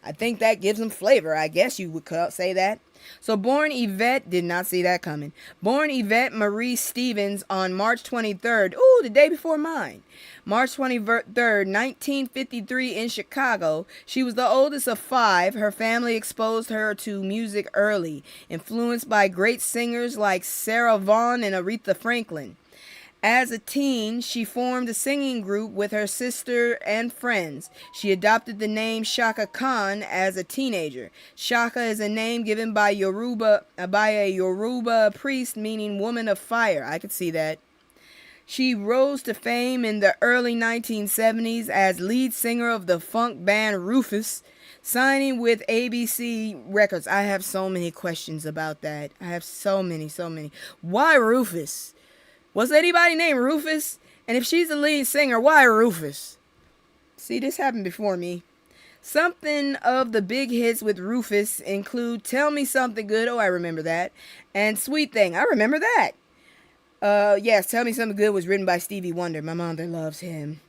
I think that gives them flavor. I guess you would say that. So born Yvette, did not see that coming. Born Yvette Marie Stevens on March 23rd. Ooh, the day before mine. March 23rd, 1953 in Chicago. She was the oldest of 5. Her family exposed her to music early, influenced by great singers like Sarah Vaughan and Aretha Franklin. As a teen, she formed a singing group with her sister and friends. She adopted the name Chaka Khan as a teenager. Chaka is a name given by a Yoruba priest meaning woman of fire. I could see that. She rose to fame in the early 1970s as lead singer of the funk band Rufus, signing with ABC Records. I have so many questions about that. I have so many. Why Rufus? Was anybody named Rufus? And if she's the lead singer, why Rufus? See, this happened before me. Something of the big hits with Rufus include Tell Me Something Good. Oh, I remember that. And Sweet Thing. I remember that. Yes, Tell Me Something Good was written by Stevie Wonder. My mother loves him.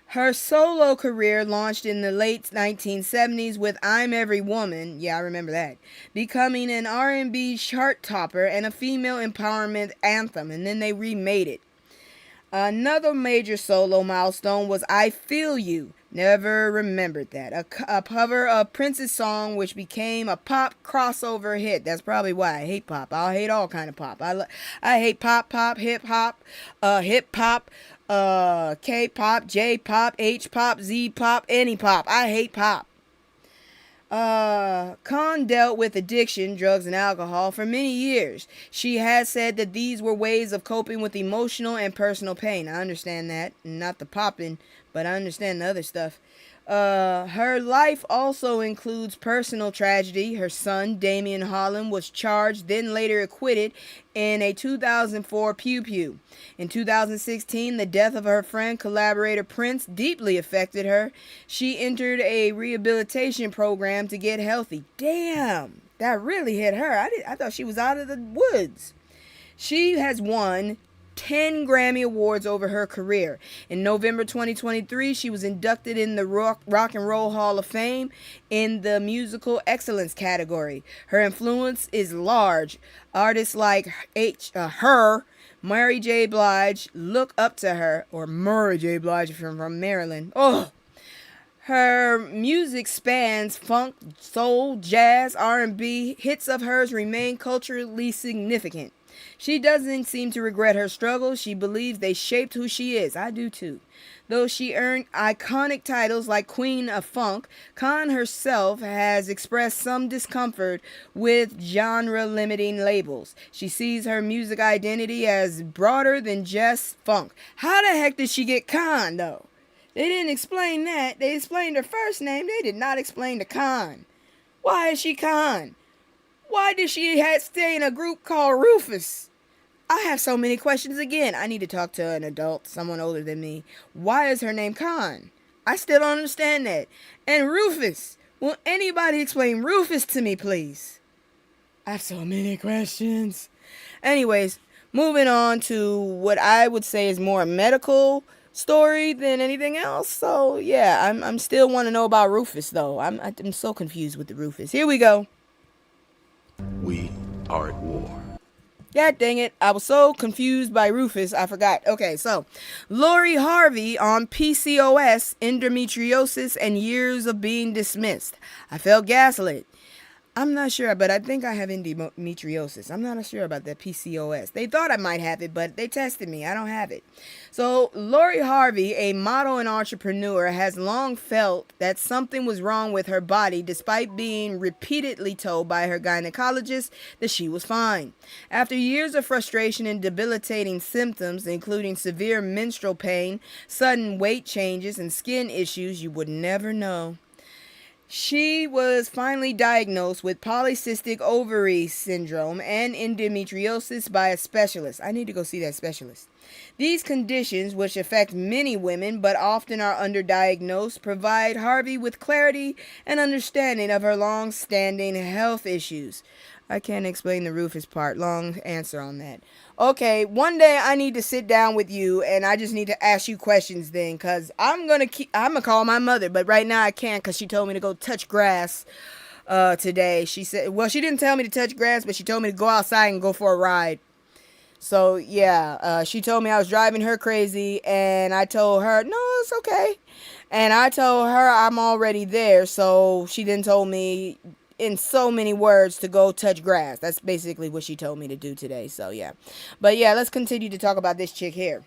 Her solo career launched in the late 1970s with I'm Every Woman, yeah, I remember that, becoming an R&B chart topper and a female empowerment anthem, and then they remade it. Another major solo milestone was I Feel You. Never remembered that. A cover of Prince's song, which became a pop crossover hit. That's probably why I hate pop. I hate all kind of pop. I hate pop, hip-hop, K-pop, J-pop, H-pop, Z-pop, any pop. I hate pop. Khan dealt with addiction, drugs, and alcohol for many years. She has said that these were ways of coping with emotional and personal pain. I understand that. Not the popping, but I understand the other stuff. Her life also includes personal tragedy. Her son, Damian Holland, was charged, then later acquitted in a 2004 Pew Pew. In 2016, the death of her friend, collaborator Prince, deeply affected her. She entered a rehabilitation program to get healthy. Damn, that really hit her. I thought she was out of the woods. She has won 10 Grammy Awards over her career. In November 2023, she was inducted in the Rock and Roll Hall of Fame in the Musical Excellence category. Her influence is large. Artists like Mary J. Blige look up to her, or Murray J. Blige if you're from Maryland. Oh, her music spans funk, soul, jazz, R&B. Hits of hers remain culturally significant. She doesn't seem to regret her struggles. She believes they shaped who she is. I do too. Though she earned iconic titles like Queen of Funk, Khan herself has expressed some discomfort with genre-limiting labels. She sees her music identity as broader than just funk. How the heck did she get Khan, though? They didn't explain that. They explained her first name. They did not explain the Khan. Why is she Khan? Why did she stay in a group called Rufus? I have so many questions again. I need to talk to an adult, someone older than me. Why is her name Khan? I still don't understand that. And Rufus. Will anybody explain Rufus to me, please? I have so many questions. Anyways, moving on to what I would say is more a medical story than anything else. So, yeah, I'm still want to know about Rufus, though. I'm so confused with the Rufus. Here we go. We are at war. God dang it. I was so confused by Rufus, I forgot. Okay, so Lori Harvey on PCOS, endometriosis, and years of being dismissed. I felt gaslit. I'm not sure, but I think I have endometriosis. I'm not sure about that PCOS. They thought I might have it, but they tested me. I don't have it. So, Lori Harvey, a model and entrepreneur, has long felt that something was wrong with her body despite being repeatedly told by her gynecologist that she was fine. After years of frustration and debilitating symptoms, including severe menstrual pain, sudden weight changes, and skin issues you would never know, she was finally diagnosed with polycystic ovary syndrome and endometriosis by a specialist. I need to go see that specialist. These conditions, which affect many women but often are underdiagnosed, provide Harvey with clarity and understanding of her long-standing health issues. I can't explain the Rufus part. Long answer on that. Okay, one day I need to sit down with you and I just need to ask you questions then, because I'm gonna call my mother, but right now I can't because she told me to go touch grass today. She said, well, she didn't tell me to touch grass, but she told me to go outside and go for a ride. So yeah, she told me I was driving her crazy, and I told her, no, it's okay. And I told her I'm already there, so she then told me in so many words to go touch grass. That's basically what she told me to do today. So yeah, but yeah, let's continue to talk about this chick here.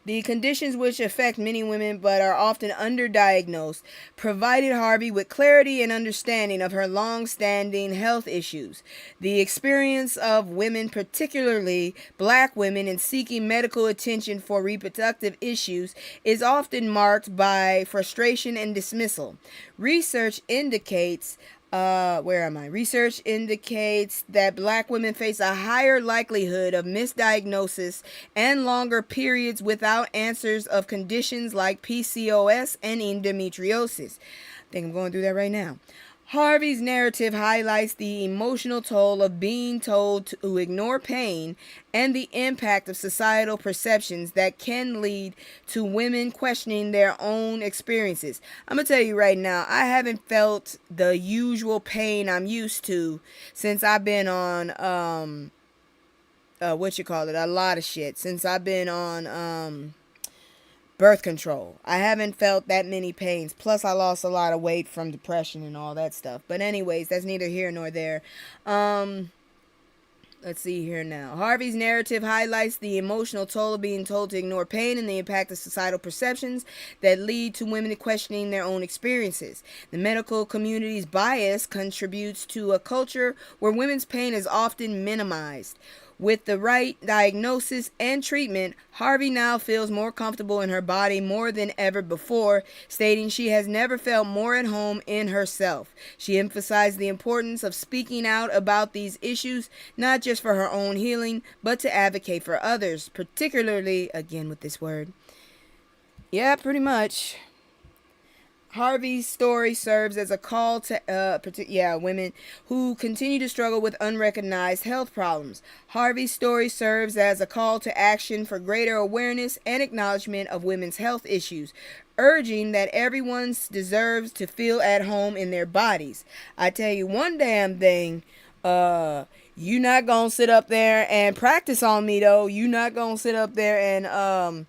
The conditions which affect many women but are often underdiagnosed provided Harvey with clarity and understanding of her long-standing health issues. The experience of women, particularly black women, in seeking medical attention for reproductive issues is often marked by frustration and dismissal. Research indicates Research indicates that black women face a higher likelihood of misdiagnosis and longer periods without answers of conditions like PCOS and endometriosis. I think I'm going through that right now. Harvey's narrative highlights the emotional toll of being told to ignore pain and the impact of societal perceptions that can lead to women questioning their own experiences. I'm going to tell you right now, I haven't felt the usual pain I'm used to since I've been on, a lot of shit. Since I've been on, birth control. I haven't felt that many pains. Plus, I lost a lot of weight from depression and all that stuff. But anyways, that's neither here nor there. Let's see here now. Harvey's narrative highlights the emotional toll of being told to ignore pain and the impact of societal perceptions that lead to women questioning their own experiences. The medical community's bias contributes to a culture where women's pain is often minimized. With the right diagnosis and treatment, Harvey now feels more comfortable in her body more than ever before, stating she has never felt more at home in herself. She emphasized the importance of speaking out about these issues, not just for her own healing, but to advocate for others, particularly, again with this word. Yeah, pretty much. Harvey's story serves as a call to women who continue to struggle with unrecognized health problems. Harvey's story serves as a call to action for greater awareness and acknowledgement of women's health issues, urging that everyone deserves to feel at home in their bodies. I tell you one damn thing, you not gonna sit up there and practice on me though. You not gonna sit up there and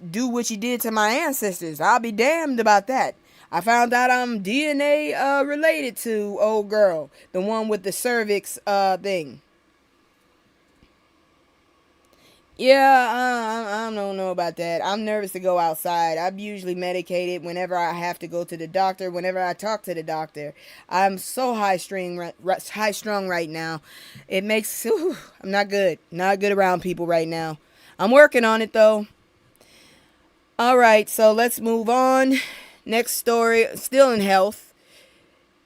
do what you did to my ancestors. I'll be damned about that. I found out I'm DNA related to old girl, the one with the cervix thing. Yeah, I don't know about that. I'm nervous to go outside. I'm usually medicated whenever I have to go to the doctor, whenever I talk to the doctor. I'm so high strung right now. It makes, I'm not good. Not good around people right now. I'm working on it though. All right, so let's move on. Next story, still in health.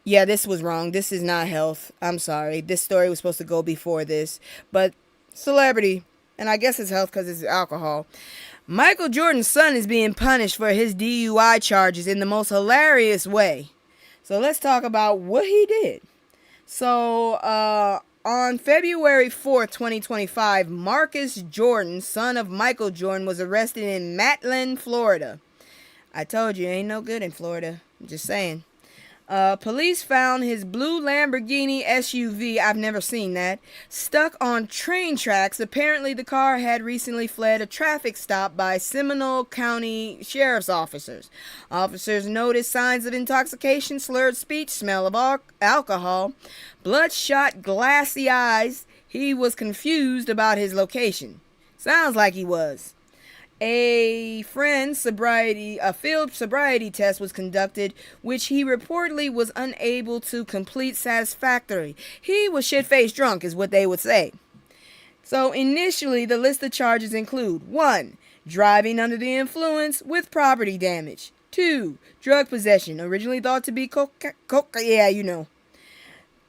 Yeah, this was wrong. This is not health. I'm sorry. This story was supposed to go before this. But celebrity, and I guess it's health because it's alcohol. Michael Jordan's son is being punished for his DUI charges in the most hilarious way. So let's talk about what he did. So, on February 4th, 2025, Marcus Jordan, son of Michael Jordan, was arrested in Matlin, Florida. I told you, ain't no good in Florida. I'm just saying. Police found his blue Lamborghini SUV, I've never seen that, stuck on train tracks. Apparently, the car had recently fled a traffic stop by Seminole County Sheriff's officers. Officers noticed signs of intoxication, slurred speech, smell of alcohol, bloodshot, glassy eyes. He was confused about his location. Sounds like he was. A field sobriety test was conducted, which he reportedly was unable to complete satisfactorily. He was shit-faced drunk, is what they would say. So initially, the list of charges include 1. Driving under the influence with property damage. 2. Drug possession, originally thought to be yeah, you know.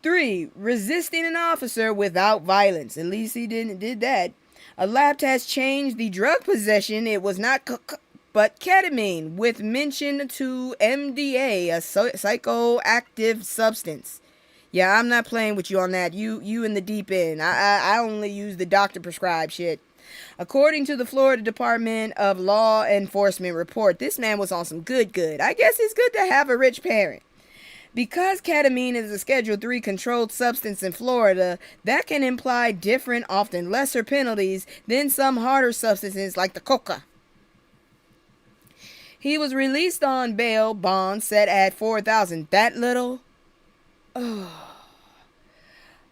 3. Resisting an officer without violence. At least he did that. A lab test changed the drug possession. It was not but ketamine with mention to MDA, a psychoactive substance. Yeah, I'm not playing with you on that. You in the deep end. I only use the doctor prescribed shit. According to the Florida Department of Law Enforcement report, this man was on some good. I guess it's good to have a rich parent. Because ketamine is a Schedule III controlled substance in Florida, that can imply different, often lesser penalties than some harder substances like the coca. He was released on bail bond set at $4,000. That little? Oh.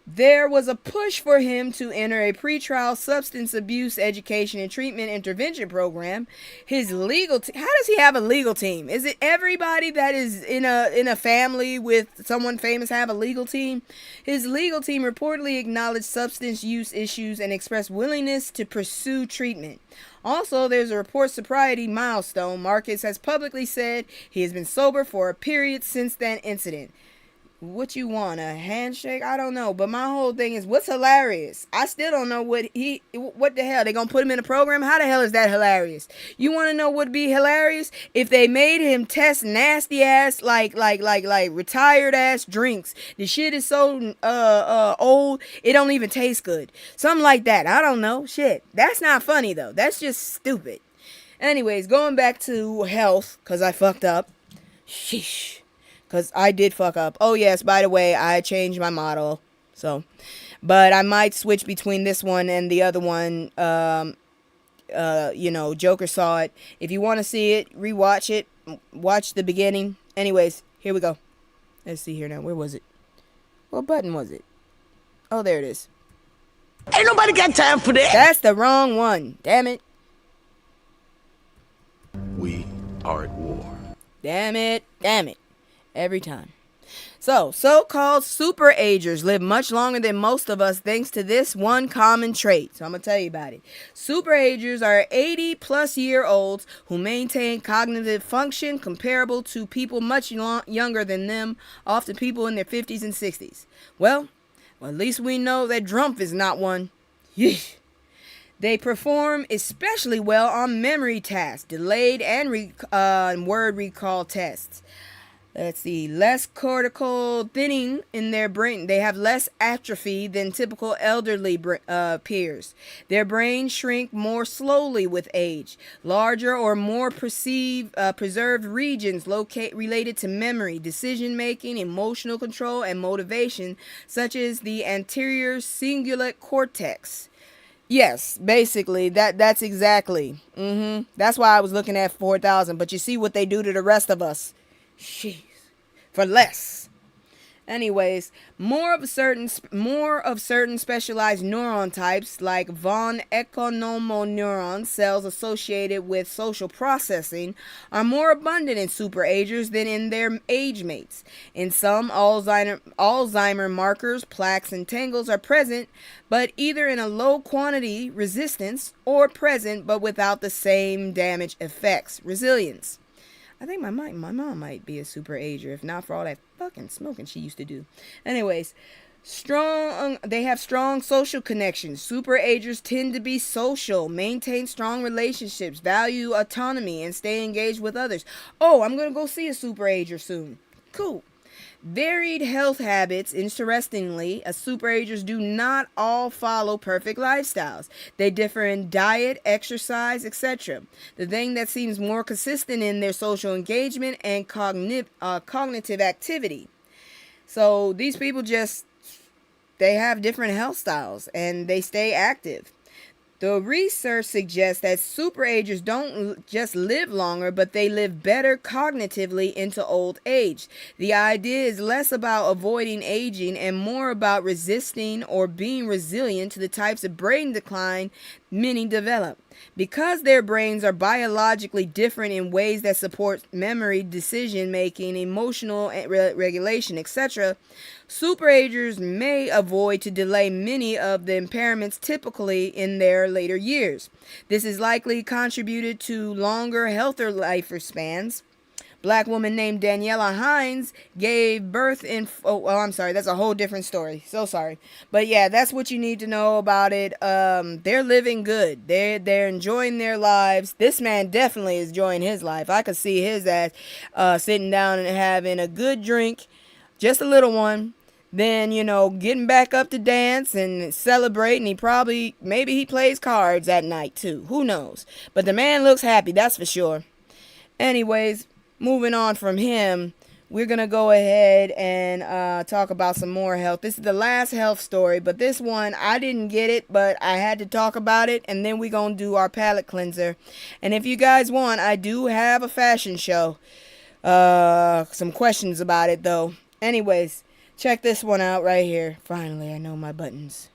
There was a push for him to enter a pretrial substance abuse education and treatment intervention program. His legal team, how does he have a legal team? Is it everybody that is in a family with someone famous have a legal team? His legal team reportedly acknowledged substance use issues and expressed willingness to pursue treatment. Also, there's a report sobriety milestone. Marcus has publicly said he has been sober for a period since that incident. What you want, a handshake? I don't know, but my whole thing is, what's hilarious? I still don't know what the hell, they gonna put him in a program? How the hell is that hilarious? You want to know what would be hilarious? If they made him test nasty ass, like retired ass drinks. The shit is so old, it don't even taste good. Something like that. I don't know. Shit, that's not funny though. That's just stupid. Anyways, going back to health, cause I fucked up. Sheesh. Because I did fuck up. Oh, yes, by the way, I changed my model. So, but I might switch between this one and the other one. Joker saw it. If you want to see it, rewatch it. Watch the beginning. Anyways, here we go. Let's see here now. Where was it? What button was it? Oh, there it is. Ain't nobody got time for that. That's the wrong one. Damn it. We are at war. Damn it. Every time. So-called superagers live much longer than most of us thanks to this one common trait. So I'm going to tell you about it. Superagers are 80-plus-year-olds who maintain cognitive function comparable to people much younger than them, often people in their 50s and 60s. Well, at least we know that Drumpf is not one. Yeesh. They perform especially well on memory tasks, delayed and word recall tests. Let's see, less cortical thinning in their brain. They have less atrophy than typical elderly peers. Their brains shrink more slowly with age. Larger or more preserved regions related to memory, decision-making, emotional control, and motivation, such as the anterior cingulate cortex. Yes, basically, that's exactly. That's why I was looking at 4,000, but you see what they do to the rest of us. Jeez, for less. Anyways, more of certain specialized neuron types like von Economo cells associated with social processing are more abundant in superagers than in their age mates. In some, Alzheimer markers, plaques, and tangles are present, but either in a low quantity resistance or present but without the same damage effects. Resilience. I think my mom might be a superager, if not for all that fucking smoking she used to do. Anyways, they have strong social connections. Superagers tend to be social, maintain strong relationships, value autonomy, and stay engaged with others. Oh, I'm going to go see a superager soon. Cool. Varied health habits. Interestingly, superagers do not all follow perfect lifestyles. They differ in diet, exercise, etc. The thing that seems more consistent in their social engagement and cognitive activity. So these people they have different health styles and they stay active. The research suggests that superagers don't just live longer, but they live better cognitively into old age. The idea is less about avoiding aging and more about resisting or being resilient to the types of brain decline many develop. Because their brains are biologically different in ways that support memory, decision-making, emotional regulation, etc., superagers may avoid to delay many of the impairments typically in their later years. This is likely contributed to longer, healthier lifespans. Black woman named Daniela Hines gave birth in... I'm sorry. That's a whole different story. So sorry. But yeah, that's what you need to know about it. They're living good. They're enjoying their lives. This man definitely is enjoying his life. I could see his ass sitting down and having a good drink. Just a little one. Then, getting back up to dance and celebrating. Maybe he plays cards at night too. Who knows? But the man looks happy. That's for sure. Anyways... Moving on from him, we're going to go ahead and talk about some more health. This is the last health story, but this one, I didn't get it, but I had to talk about it, and then we're going to do our palate cleanser. And if you guys want, I do have a fashion show. Some questions about it, though. Anyways, check this one out right here. Finally, I know my buttons.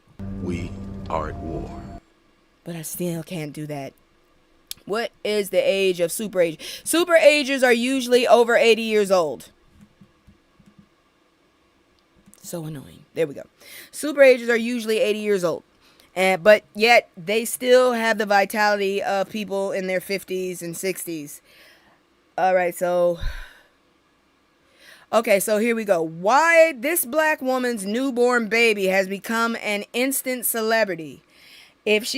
We are at war. But I still can't do that. What is the age of superagers? Superagers are usually over 80 years old. So annoying. There we go. Superagers are usually 80 years old. But yet, they still have the vitality of people in their 50s and 60s. Alright, so... Okay, so here we go. Why this black woman's newborn baby has become an instant celebrity. Have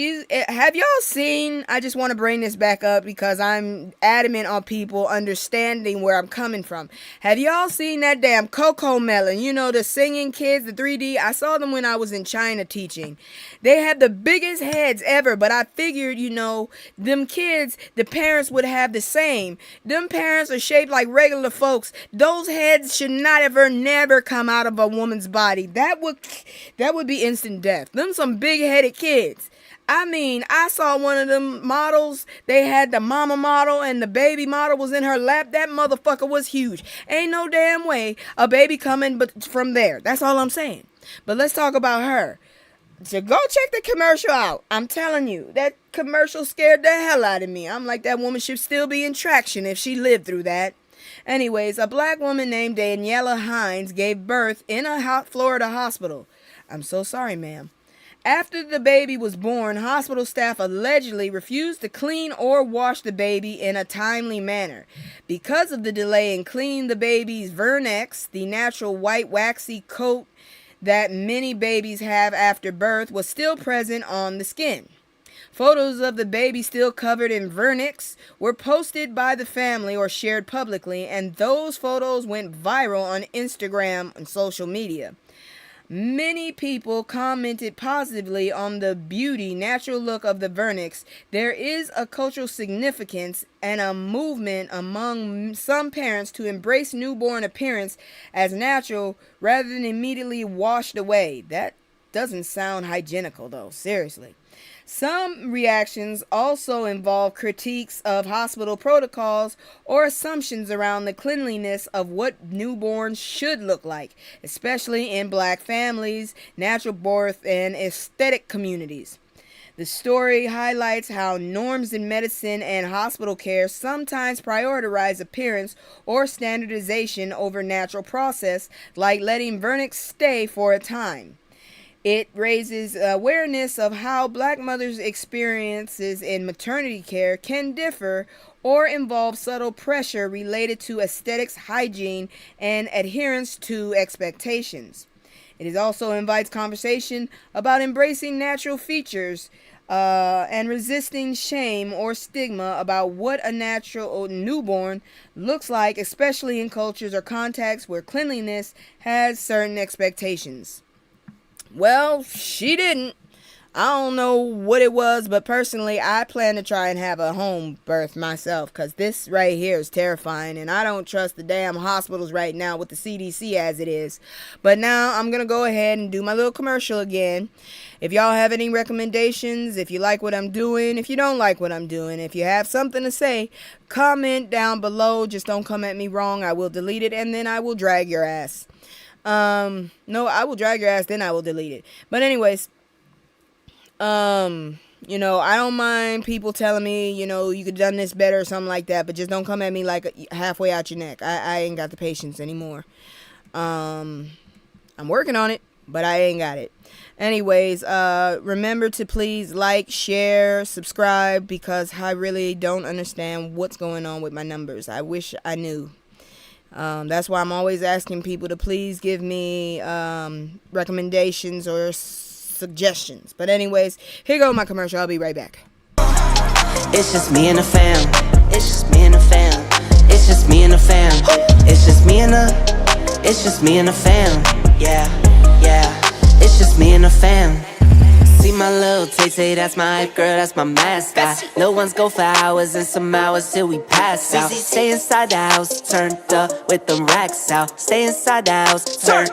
y'all seen, I just want to bring this back up because I'm adamant on people understanding where I'm coming from. Have y'all seen that damn Coco Melon? The singing kids, the 3D. I saw them when I was in China teaching. They had the biggest heads ever, but I figured, them kids, the parents would have the same. Them parents are shaped like regular folks. Those heads should not never come out of a woman's body. That would be instant death. Them some big-headed kids. I saw one of them models. They had the mama model and the baby model was in her lap. That motherfucker was huge. Ain't no damn way a baby coming but from there. That's all I'm saying. But let's talk about her. So go check the commercial out. I'm telling you, that commercial scared the hell out of me. I'm like, that woman should still be in traction if she lived through that. Anyways, a black woman named Daniela Hines gave birth in a Florida hospital. I'm so sorry, ma'am. After the baby was born, hospital staff allegedly refused to clean or wash the baby in a timely manner. Because of the delay in cleaning the baby's vernix, the natural white waxy coat that many babies have after birth, was still present on the skin. Photos of the baby still covered in vernix were posted by the family or shared publicly, and those photos went viral on Instagram and social media. Many people commented positively on the beauty, natural look of the vernix. There is a cultural significance and a movement among some parents to embrace newborn appearance as natural rather than immediately washed away. That doesn't sound hygienical, though, seriously. Some reactions also involve critiques of hospital protocols or assumptions around the cleanliness of what newborns should look like, especially in black families, natural birth, and aesthetic communities. The story highlights how norms in medicine and hospital care sometimes prioritize appearance or standardization over natural process, like letting vernix stay for a time. It raises awareness of how black mothers' experiences in maternity care can differ or involve subtle pressure related to aesthetics, hygiene, and adherence to expectations. It also invites conversation about embracing natural features and resisting shame or stigma about what a natural newborn looks like, especially in cultures or contexts where cleanliness has certain expectations. Well, she didn't. I don't know what it was, but personally, I plan to try and have a home birth myself, because this right here is terrifying, and I don't trust the damn hospitals right now with the CDC as it is. But now I'm going to go ahead and do my little commercial again. If y'all have any recommendations, if you like what I'm doing, if you don't like what I'm doing, if you have something to say, comment down below. Just don't come at me wrong. I will delete it, and then I will drag your ass. No, I will drag your ass, then I will delete it. But anyways, I don't mind people telling me, you could have done this better or something like that, but just don't come at me like halfway out your neck. I ain't got the patience anymore. I'm working on it, but I ain't got it. Anyways, remember to please like, share, subscribe, because I really don't understand what's going on with my numbers. I wish I knew. That's why I'm always asking people to please give me recommendations or suggestions. But anyways, here go my commercial. I'll be right back. It's just me and the fam. It's just me and the fam. It's just me and the fam. It's just me and the. It's just me and the fam. Yeah, yeah. It's just me and the fam. See my little Tay-Tay, that's my hype girl, that's my mascot. Little ones go for hours and some hours till we pass out. Stay inside the house, turned up with them racks out. Stay inside the house, turned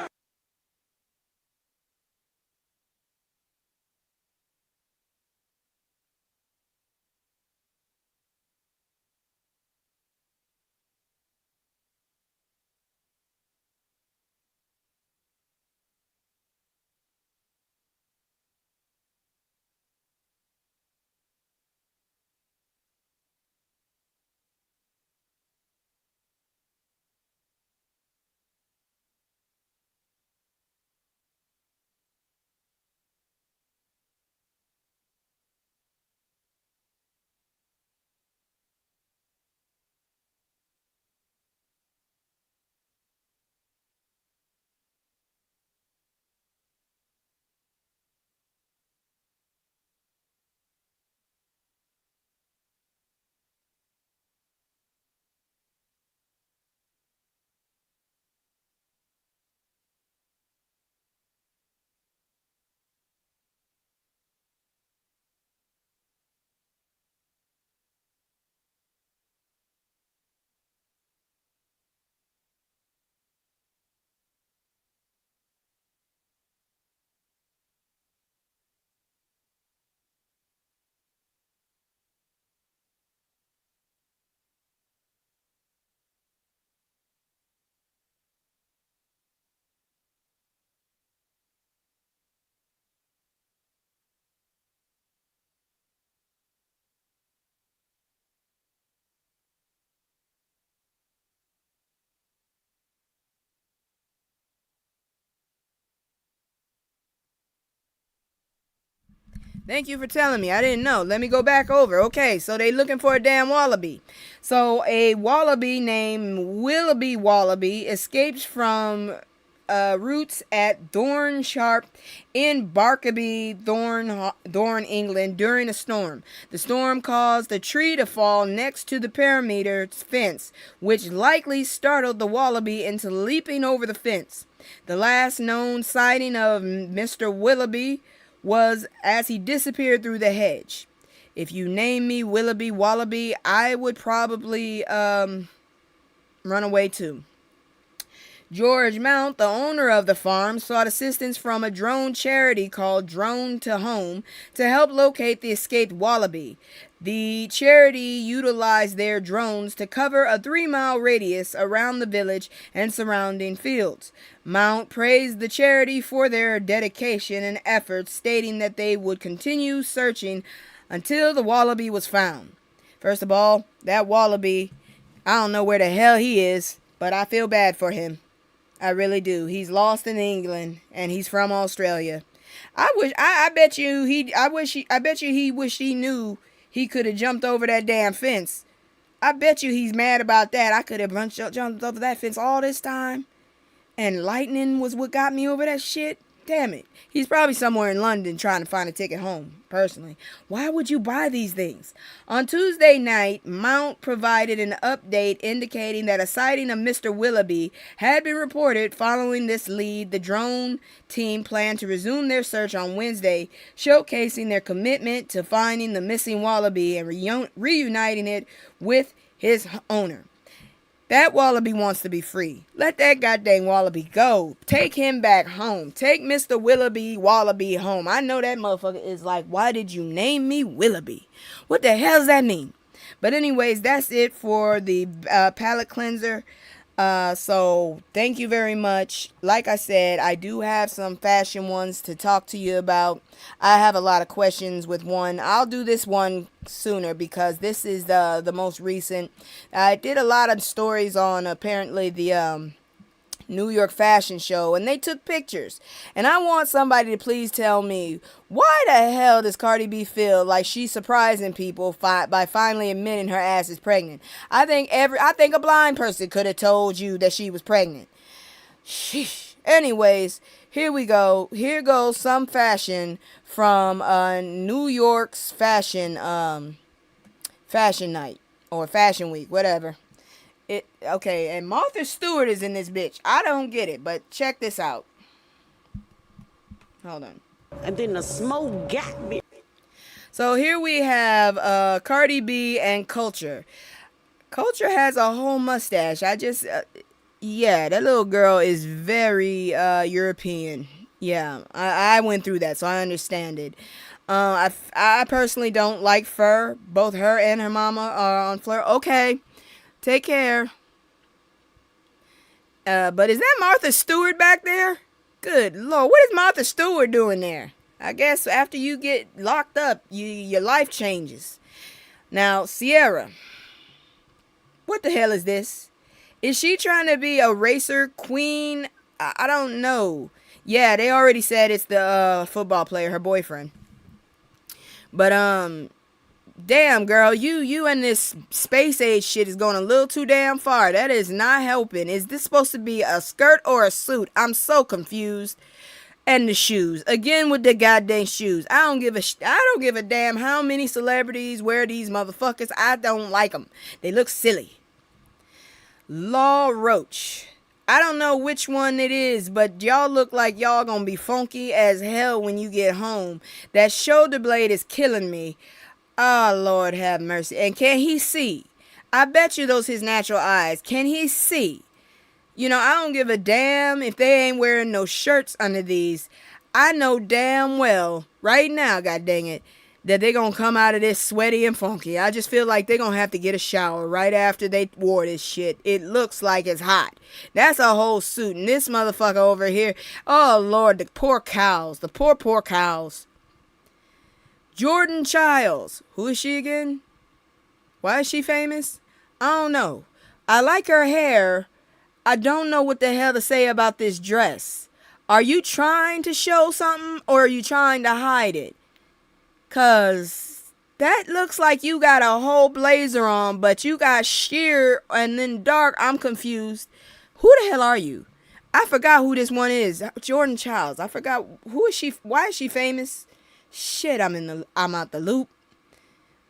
Thank you for telling me. I didn't know. Let me go back over. Okay, so they looking for a damn wallaby. So a wallaby named Willoughby Wallaby escapes from roots at Thorn Sharp in Barkaby, Thorn, England during a storm. The storm caused a tree to fall next to the perimeter fence, which likely startled the wallaby into leaping over the fence. The last known sighting of Mr. Willoughby was as he disappeared through the hedge. If you name me Willoughby Wallaby, I would probably run away too. George Mount, the owner of the farm, sought assistance from a drone charity called Drone to Home to help locate the escaped wallaby. The charity utilized their drones to cover a 3-mile radius around the village and surrounding fields. Mount praised the charity for their dedication and efforts, stating that they would continue searching until the wallaby was found. First of all, that wallaby, I don't know where the hell he is, but I feel bad for him. I really do. He's lost in England and he's from Australia. I bet you he wished he knew he could have jumped over that damn fence. I bet you he's mad about that. I could have jumped over that fence all this time. And lightning was what got me over that shit. Damn it. He's probably somewhere in London trying to find a ticket home, personally. Why would you buy these things? On Tuesday night, Mount provided an update indicating that a sighting of Mr. Willoughby had been reported. Following this lead, the drone team planned to resume their search on Wednesday, showcasing their commitment to finding the missing wallaby and reuniting it with his owner. That wallaby wants to be free. Let that goddamn wallaby go. Take him back home. Take Mr. Willoughby Wallaby home. I know that motherfucker is like, why did you name me Willoughby? What the hell does that mean? But anyways, that's it for the palate cleanser. So thank you very much. Like I said, I do have some fashion ones to talk to you about. I have a lot of questions with one. I'll do this one sooner because this is the most recent. I did a lot of stories on apparently the New York Fashion Show, and they took pictures. And I want somebody to please tell me, why the hell does Cardi B feel like she's surprising people by finally admitting her ass is pregnant? I think a blind person could have told you that she was pregnant. Sheesh. Anyways, here we go. Here goes some fashion from New York's fashion night or fashion week, whatever. Okay, and Martha Stewart is in this bitch. I don't get it, but check this out. Hold on. And then the smoke got me. So here we have Cardi B and Culture. Culture has a whole mustache. Yeah, that little girl is very European. Yeah, I went through that, so I understand it. I personally don't like fur. Both her and her mama are on fur. Okay. Take care. But is that Martha Stewart back there? Good Lord, what is Martha Stewart doing there? I guess after you get locked up, your life changes. Now, Sierra. What the hell is this? Is she trying to be a racer queen? I don't know. Yeah, they already said it's the football player, her boyfriend. But, damn, girl, you and this space age shit is going a little too damn far. That is not helping. Is this supposed to be a skirt or a suit? I'm so confused. And the shoes. Again with the goddamn shoes. I don't give a damn how many celebrities wear these motherfuckers. I don't like them. They look silly. Law Roach. I don't know which one it is, but y'all look like y'all gonna be funky as hell when you get home. That shoulder blade is killing me. Oh, Lord have mercy. And can he see? I bet you those his natural eyes. Can he see? You know, I don't give a damn if they ain't wearing no shirts under these. I know damn well, right now, god dang it, that they gonna come out of this sweaty and funky. I just feel like they gonna have to get a shower right after they wore this shit. It looks like it's hot. That's a whole suit. And this motherfucker over here, oh, Lord, the poor cows. The poor cows. Jordan Childs. Who is she again? Why is she famous? I don't know. I like her hair. I don't know what the hell to say about this dress. Are you trying to show something or are you trying to hide it? Cause that looks like you got a whole blazer on, but you got sheer and then dark. I'm confused. Who the hell are you? I forgot who this one is. Jordan Childs. I forgot who is she. Why is she famous? Shit, I'm out the loop.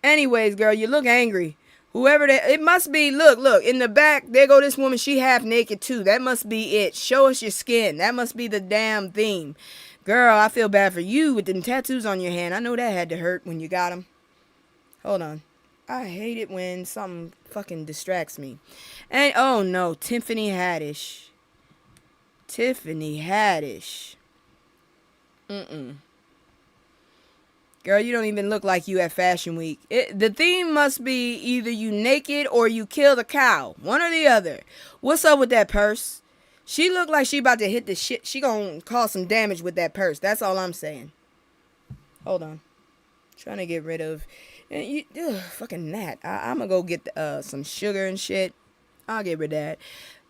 Anyways, girl, you look angry. Whoever that, it must be. Look in the back. There go this woman. She half naked too. That must be it. Show us your skin. That must be the damn theme. Girl, I feel bad for you with them tattoos on your hand. I know that had to hurt when you got them. Hold on. I hate it when something fucking distracts me. And, oh no, Tiffany Haddish. Tiffany Haddish. Girl, you don't even look like you at Fashion Week. The theme must be either you naked or you killed a cow. One or the other. What's up with that purse? She look like she about to hit the shit. She gonna cause some damage with that purse. That's all I'm saying. Hold on. Trying to get rid of... fucking gnat. I'm gonna go get some sugar and shit. I'll get rid of that.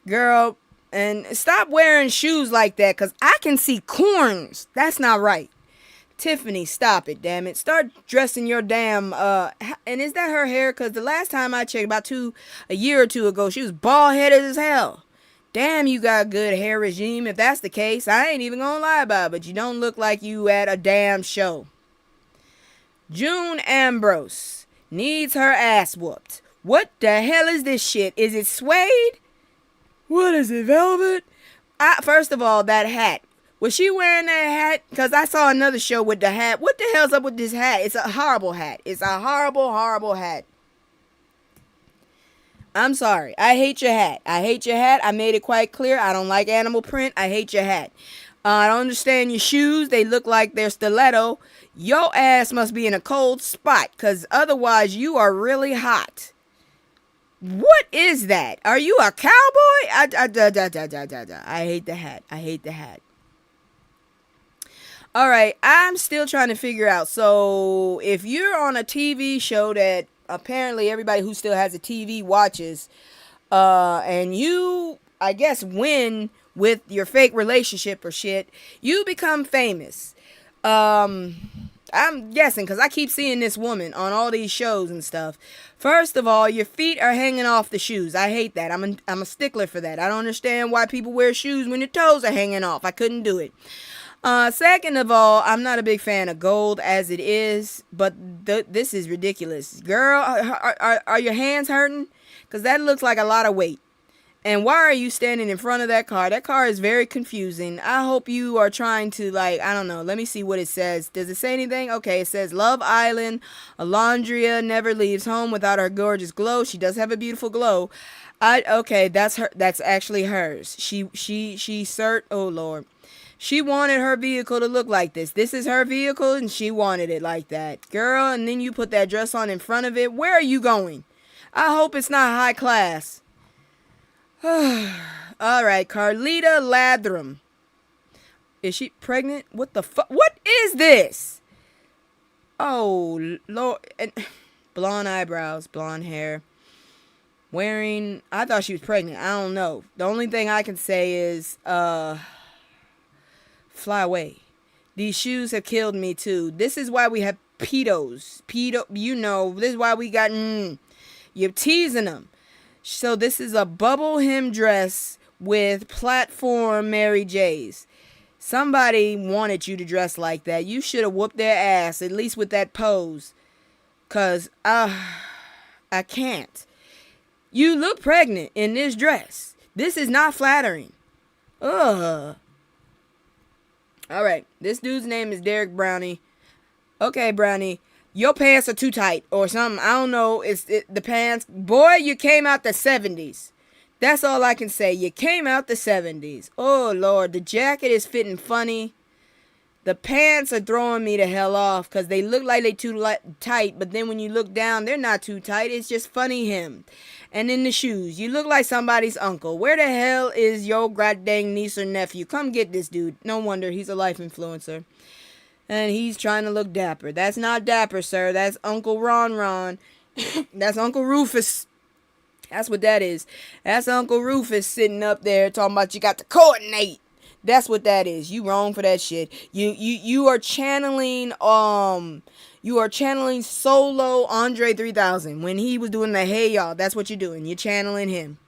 Girl, and stop wearing shoes like that, because I can see corns. That's not right. Tiffany, stop it, damn it. Start dressing your damn... and is that her hair? Because the last time I checked, about a year or two ago, she was bald-headed as hell. Damn, you got a good hair regime. If that's the case, I ain't even gonna lie about it, but you don't look like you at a damn show. June Ambrose needs her ass whooped. What the hell is this shit? Is it suede? What is it, velvet? First of all, that hat. Was she wearing that hat? Because I saw another show with the hat. What the hell's up with this hat? It's a horrible hat. It's a horrible, horrible hat. I'm sorry. I hate your hat. I hate your hat. I made it quite clear. I don't like animal print. I hate your hat. I don't understand your shoes. They look like they're stiletto. Your ass must be in a cold spot, because otherwise you are really hot. What is that? Are you a cowboy? I hate the hat. I hate the hat. All right. I'm still trying to figure out. So if you're on a TV show that apparently everybody who still has a TV watches, and you, I guess, win with your fake relationship or shit, you become famous. I'm guessing, because I keep seeing this woman on all these shows and stuff. First of all, your feet are hanging off the shoes. I hate that. I'm a stickler for that. I don't understand why people wear shoes when your toes are hanging off. I couldn't do it. Second of all, I'm not a big fan of gold as it is, but this is ridiculous. Girl, are your hands hurting? Because that looks like a lot of weight. And why are you standing in front of that car? That car is very confusing. I hope you are trying to, I don't know. Let me see what it says. Does it say anything? Okay, it says Love Island. Alondria never leaves home without her gorgeous glow. She does have a beautiful glow. Okay, that's her. That's actually hers. Oh Lord. She wanted her vehicle to look like this. This is her vehicle, and she wanted it like that. Girl, and then you put that dress on in front of it. Where are you going? I hope it's not high class. All right, Carlita Lathram. Is she pregnant? What the fuck? What is this? Oh, Lord. And blonde eyebrows, blonde hair. I thought she was pregnant. I don't know. The only thing I can say is, fly away. These shoes have killed me too. This is why we have pedos. This is why we got, you're teasing them. So this is a bubble hem dress with platform Mary J's. Somebody wanted you to dress like that. You should have whooped their ass, at least with that pose. Because, I can't. You look pregnant in this dress. This is not flattering. Ugh. Alright, this dude's name is Derek Brownie. Okay, Brownie. Your pants are too tight or something. I don't know. The pants. Boy, you came out the 70s. That's all I can say. You came out the 70s. Oh, Lord. The jacket is fitting funny. The pants are throwing me the hell off because they look like they too tight. But then when you look down, they're not too tight. It's just funny hemmed. And in the shoes, you look like somebody's uncle. Where the hell is your goddamn niece or nephew? Come get this dude. No wonder he's a life influencer. And he's trying to look dapper. That's not dapper, sir. That's Uncle Ron. That's Uncle Rufus. That's what that is. That's Uncle Rufus sitting up there talking about you got to coordinate. That's what that is. You wrong for that shit. You are channeling You are channeling solo Andre 3000. When he was doing the Hey Y'all, that's what you're doing. You're channeling him.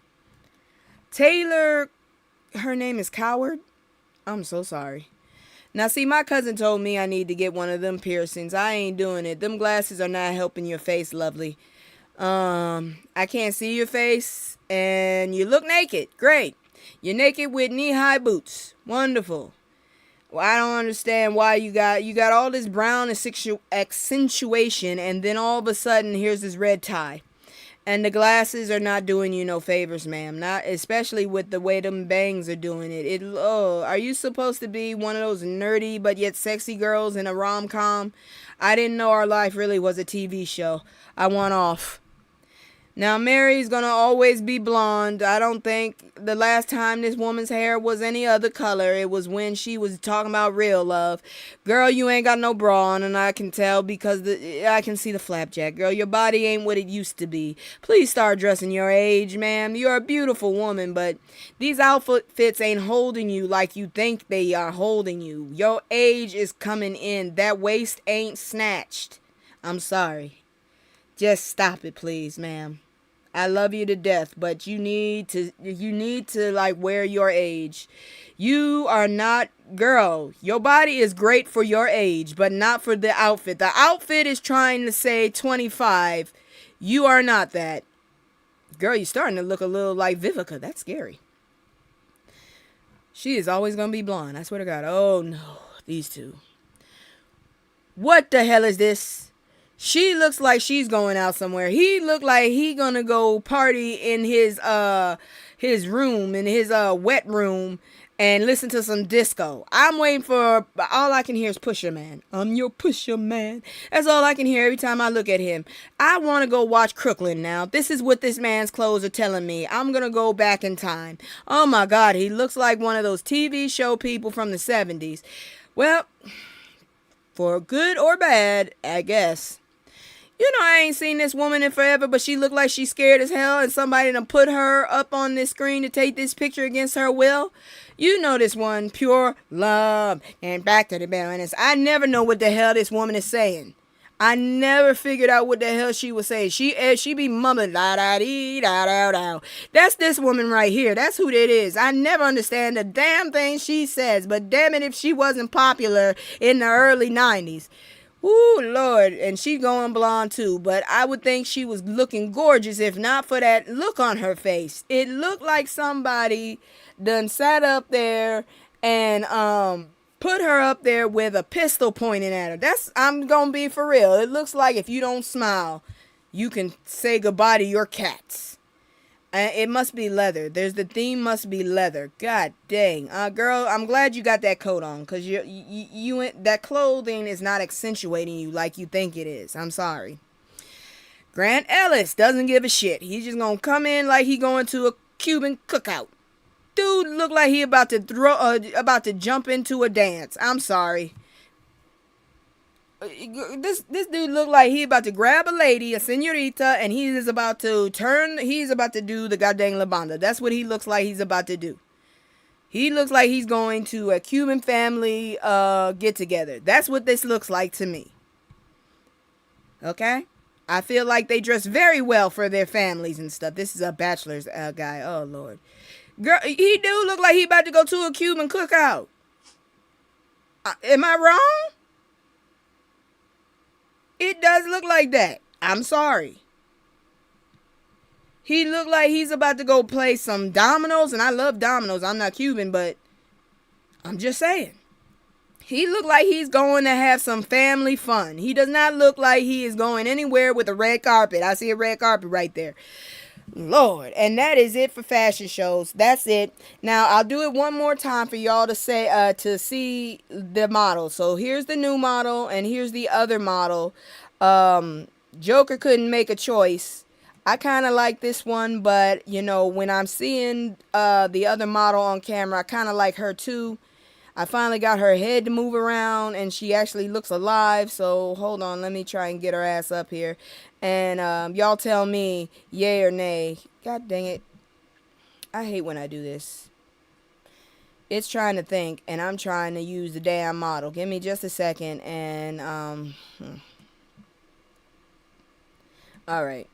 Taylor, her name is Coward. I'm so sorry. Now, see, my cousin told me I need to get one of them piercings. I ain't doing it. Them glasses are not helping your face, lovely. I can't see your face, and you look naked. Great. You're naked with knee-high boots. Wonderful. Well, I don't understand why you got all this brown accentuation, and then all of a sudden, here's this red tie. And the glasses are not doing you no favors, ma'am. Not especially with the way them bangs are doing it. Are you supposed to be one of those nerdy but yet sexy girls in a rom-com? I didn't know our life really was a TV show. I want off. Now, Mary's gonna always be blonde. I don't think the last time this woman's hair was any other color, it was when she was talking about real love. Girl, you ain't got no bra on, and I can tell because I can see the flapjack. Girl, your body ain't what it used to be. Please start dressing your age, ma'am. You're a beautiful woman, but these outfits ain't holding you like you think they are holding you. Your age is coming in. That waist ain't snatched. I'm sorry. Just stop it, please, ma'am. I love you to death, but you need to like wear your age. You are not, girl, your body is great for your age, but not for the outfit. The outfit is trying to say 25. You are not that. Girl, you're starting to look a little like Vivica. That's scary. She is always going to be blonde. I swear to God. Oh, no. These two. What the hell is this? She looks like she's going out somewhere. He looked like he gonna go party in his room, in his wet room, and listen to some disco. I'm waiting for, all I can hear is Pusher Man. I'm your Pusher Man. That's all I can hear every time I look at him. I want to go watch Crooklyn now. This is what this man's clothes are telling me. I'm gonna go back in time. Oh my God, he looks like one of those TV show people from the 70s. Well, for good or bad, I guess. You know, I ain't seen this woman in forever, but she looked like she's scared as hell, and somebody done put her up on this screen to take this picture against her will. You know this one, pure love, and back to the balance. I never know what the hell this woman is saying. I never figured out what the hell she was saying. She be mumbling, da-da-dee, da-da-da. That's this woman right here. That's who that is. I never understand the damn thing she says, but damn it if she wasn't popular in the early 90s. Ooh, Lord, and she going blonde too, but I would think she was looking gorgeous if not for that look on her face. It looked like somebody done sat up there and put her up there with a pistol pointing at her. I'm gonna be for real. It looks like if you don't smile, you can say goodbye to your cats. It must be leather. The theme must be leather. God dang. Girl, I'm glad you got that coat on, because that clothing is not accentuating you like you think it is. I'm sorry. Grant Ellis doesn't give a shit. He's just gonna come in like he going to a Cuban cookout. Dude look like he about to jump into a dance. I'm sorry. This dude look like he about to grab a lady, a senorita, and he's about to do the goddamn La Banda. That's what he looks like he's about to do. He looks like he's going to a Cuban family get together. That's what this looks like to me. Okay? I feel like they dress very well for their families and stuff. This is a bachelor's guy. Oh, Lord. Girl, he do look like he about to go to a Cuban cookout. Am I wrong? It does look like that. I'm sorry. He looked like he's about to go play some dominoes, and I love dominoes. I'm not Cuban, but I'm just saying. He looked like he's going to have some family fun. He does not look like he is going anywhere with a red carpet. I see a red carpet right there. Lord, and that is it for fashion shows. That's it. Now I'll do it one more time for y'all to say to see the model. So here's the new model and here's the other model. Joker couldn't make a choice. I kind of like this one, but you know, when I'm seeing the other model on camera, I kind of like her too. I finally got her head to move around and she actually looks alive. So hold on, let me try and get her ass up here. And y'all tell me yay or nay. God dang it. I hate when I do this. It's trying to think and I'm trying to use the damn model. Give me just a second and All right.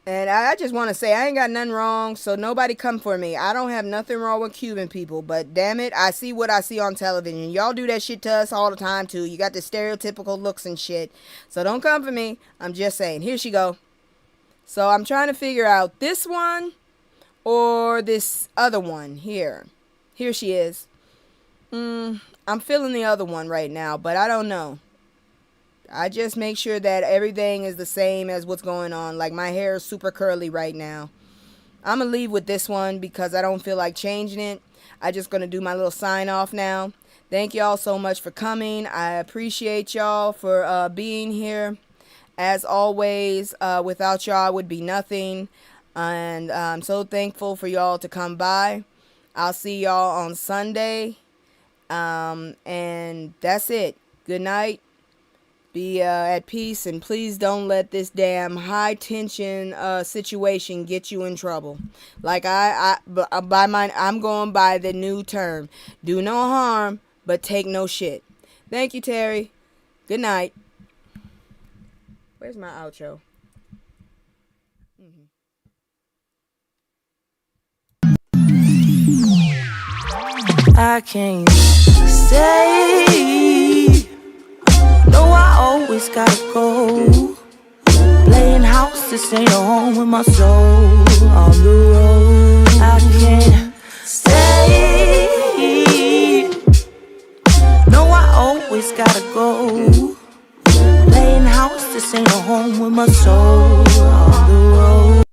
And I just want to say I ain't got nothing wrong, so nobody come for me. I don't have nothing wrong with Cuban people, but damn it, I see what I see on television. Y'all do that shit to us all the time too. You got the stereotypical looks and shit. So don't come for me. I'm just saying. Here she go. So I'm trying to figure out this one or this other one here. Here she is. I'm feeling the other one right now, but I don't know. I just make sure that everything is the same as what's going on. Like my hair is super curly right now. I'm going to leave with this one because I don't feel like changing it. I'm just going to do my little sign off now. Thank y'all so much for coming. I appreciate y'all for being here. As always, without y'all I would be nothing. And I'm so thankful for y'all to come by. I'll see y'all on Sunday. And that's it. Good night. Be at peace, and please don't let this damn high tension situation get you in trouble. Like I'm going by the new term: do no harm, but take no shit. Thank you, Terry. Good night. Where's my outro? I can't stay. No, I always gotta go. Playing house, this ain't a home with my soul. On the road, I can't stay. No, I always gotta go. Playing house, this ain't a home with my soul. On the road.